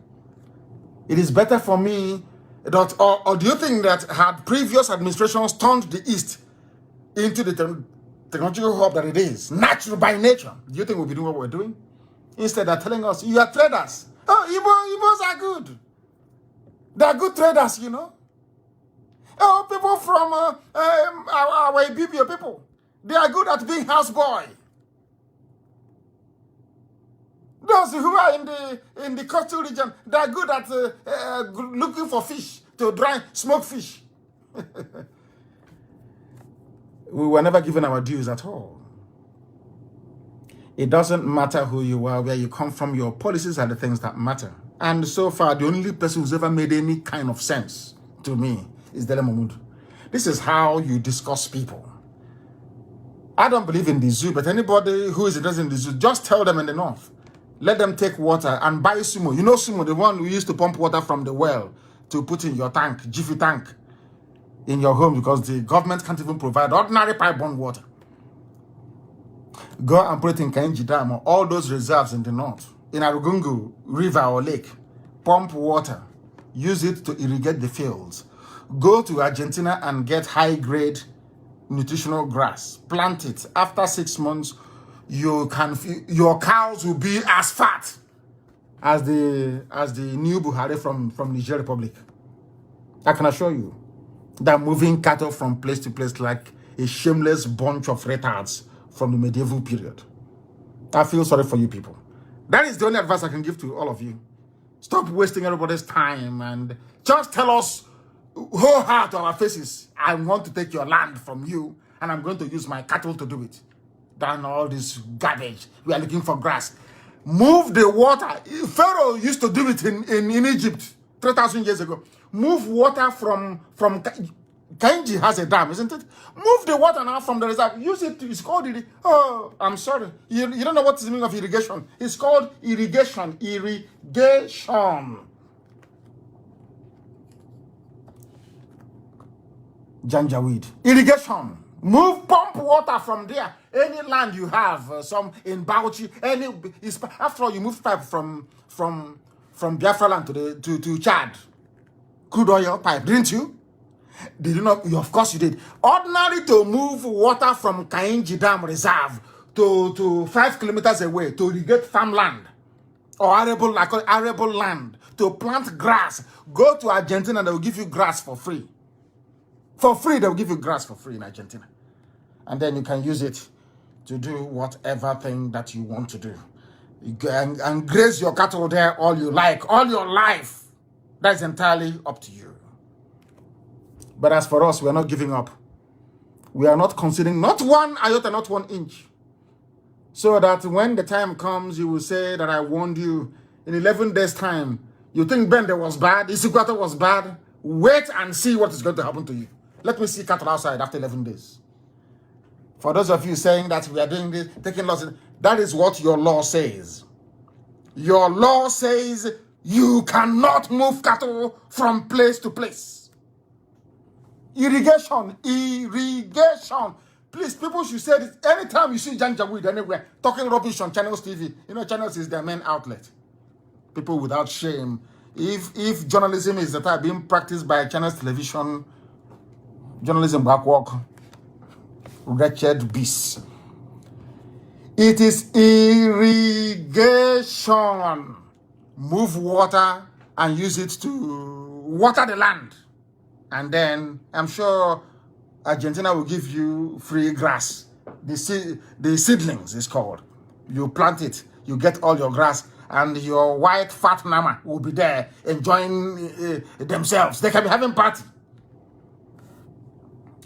It is better for me that, or do you think that had previous administrations turned the East into the technological hub that it is, natural by nature, do you think we'll be doing what we're doing? Instead, they're telling us, you are traders. Oh, Igbos are good. They're good traders, you know. Oh, people from our Ibibio people, they are good at being houseboy. Those who are in the coastal region, they are good at looking for fish, to dry, smoke fish. We were never given our dues at all. It doesn't matter who you are, where you come from, your policies are the things that matter. And so far, the only person who's ever made any kind of sense to me is Dele Momodu. This is how you discuss people. I don't believe in the zoo, but anybody who is interested in the zoo, just tell them in the north. Let them take water and buy sumo. You know sumo, the one we used to pump water from the well to put in your tank, jiffy tank, in your home because the government can't even provide ordinary pipe-borne water. Go and put it in Kainji Dam or all those reserves in the north, in Arugungu River or lake. Pump water. Use it to irrigate the fields. Go to Argentina and get high-grade nutritional grass. Plant it. After 6 months, your cows will be as fat as the new Buhari from Niger Republic. I can assure you. They're moving cattle from place to place like a shameless bunch of retards from the medieval period. I feel sorry for you people. That is the only advice I can give to all of you. Stop wasting everybody's time and just tell us whole heart to our faces, I want to take your land from you, and I'm going to use my cattle to do it. Than all this garbage. We are looking for grass. Move the water. Pharaoh used to do it in Egypt 3,000 years ago. Move water from Kainji has a dam, isn't it? Move the water now from the reserve. Use it. It's called oh, I'm sorry. You don't know what is the meaning of irrigation. It's called irrigation. Irrigation. Janjaweed. Irrigation. Move, pump water from there. Any land you have, some in Bauchi, after all, you moved pipe from Biafraland to Chad. Crude oil pipe, didn't you? Did you not? Of course you did. Ordinary to move water from Kainji Dam Reserve to 5 kilometers away to irrigate farmland or arable land to plant grass. Go to Argentina, they will give you grass for free. For free, they will give you grass for free in Argentina. And then you can use it to do whatever thing that you want to do. And graze your cattle there all you like, all your life. That's entirely up to you. But as for us, we are not giving up. We are not considering not 1 iota, not 1 inch. So that when the time comes, you will say that I warned you in 11 days' time. You think Bende was bad, Isugata was bad? Wait and see what is going to happen to you. Let me see cattle outside after 11 days. For those of you saying that we are doing this, taking losses, that is what your law says. Your law says you cannot move cattle from place to place. Irrigation. Please, people should say this. Anytime you see Janjaweed anywhere, talking rubbish on Channels TV, you know, Channels is their main outlet. People without shame. If journalism is the type being practiced by Channels Television, journalism backwalk, wretched beasts. It is irrigation. Move water and use it to water the land. And then I'm sure Argentina will give you free grass. The seedlings is called. You plant it, you get all your grass, and your white fat mama will be there enjoying themselves. They can be having party.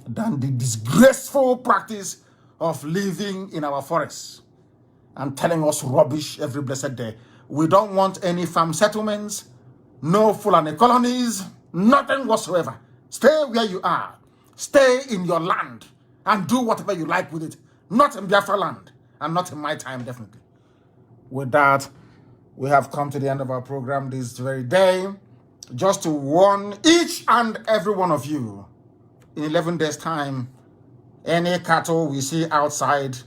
Than the disgraceful practice of living in our forests and telling us rubbish every blessed day. We don't want any farm settlements, no Fulani colonies, nothing whatsoever. Stay where you are. Stay in your land and do whatever you like with it. Not in Biafraland and not in my time, definitely. With that, we have come to the end of our program this very day. Just to warn each and every one of you, in 11 days' time, any cattle we see outside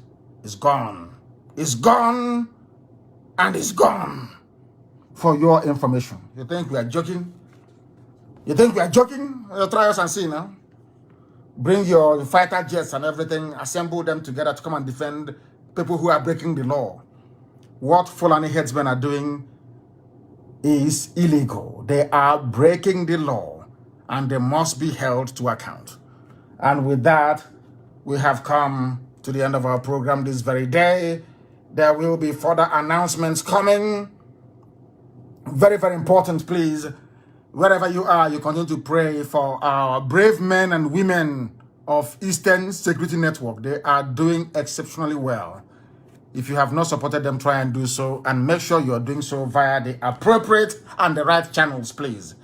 is gone. It's gone and it's gone. For your information. You think we are joking? You think we are joking? Try us and see now. Bring your fighter jets and everything, assemble them together to come and defend people who are breaking the law. What Fulani Herdsmen are doing is illegal. They are breaking the law and they must be held to account. And with that, we have come to the end of our program this very day. There will be further announcements coming. Very, very important, please. Wherever you are, you continue to pray for our brave men and women of Eastern Security Network. They are doing exceptionally well. If you have not supported them, try and do so. And make sure you are doing so via the appropriate and the right channels, please.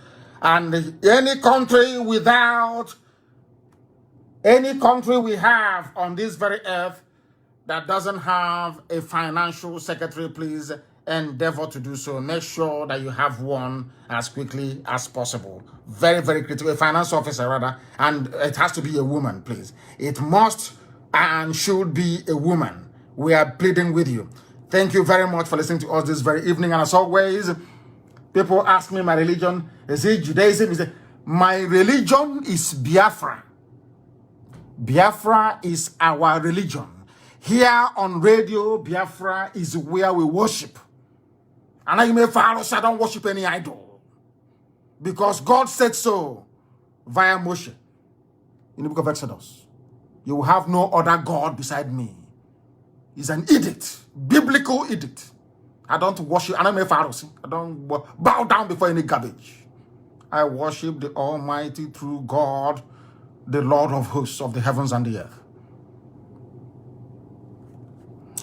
And any country we have on this very earth that doesn't have a financial secretary, please endeavor to do so. Make sure that you have one as quickly as possible. Very, very critical. A finance officer, rather. And it has to be a woman, please. It must and should be a woman. We are pleading with you. Thank you very much for listening to us this very evening. And as always, people ask me my religion. Is it Judaism? Is it? My religion is Biafra. Biafra is our religion. Here on radio, Biafra is where we worship. And I may follow, so I don't worship any idol. Because God said so via Moshe in the book of Exodus. You will have no other God beside me. It's an edict, biblical edict. I don't worship, I don't bow down before any garbage. I worship the Almighty true God, the Lord of hosts of the heavens and the earth.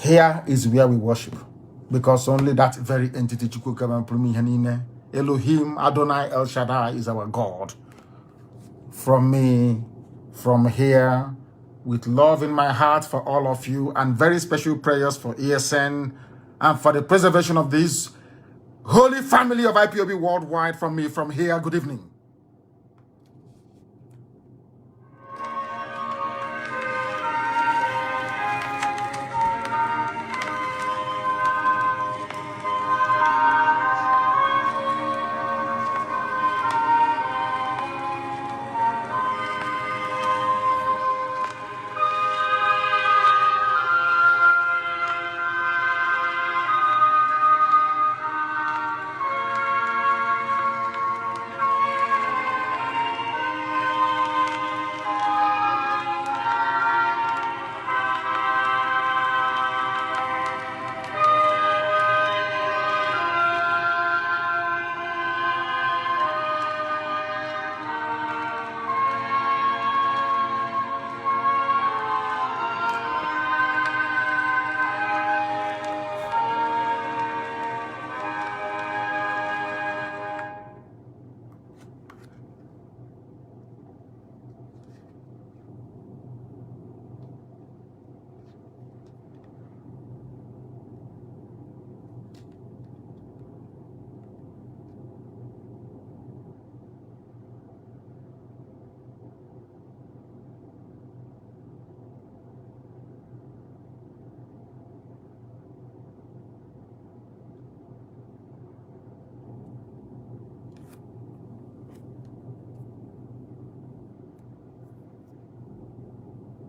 Here is where we worship, because only that very entity, Elohim Adonai El Shaddai, is our God. From me, from here, with love in my heart for all of you, and very special prayers for ESN and for the preservation of this holy family of IPOB worldwide, from me, from here, good evening.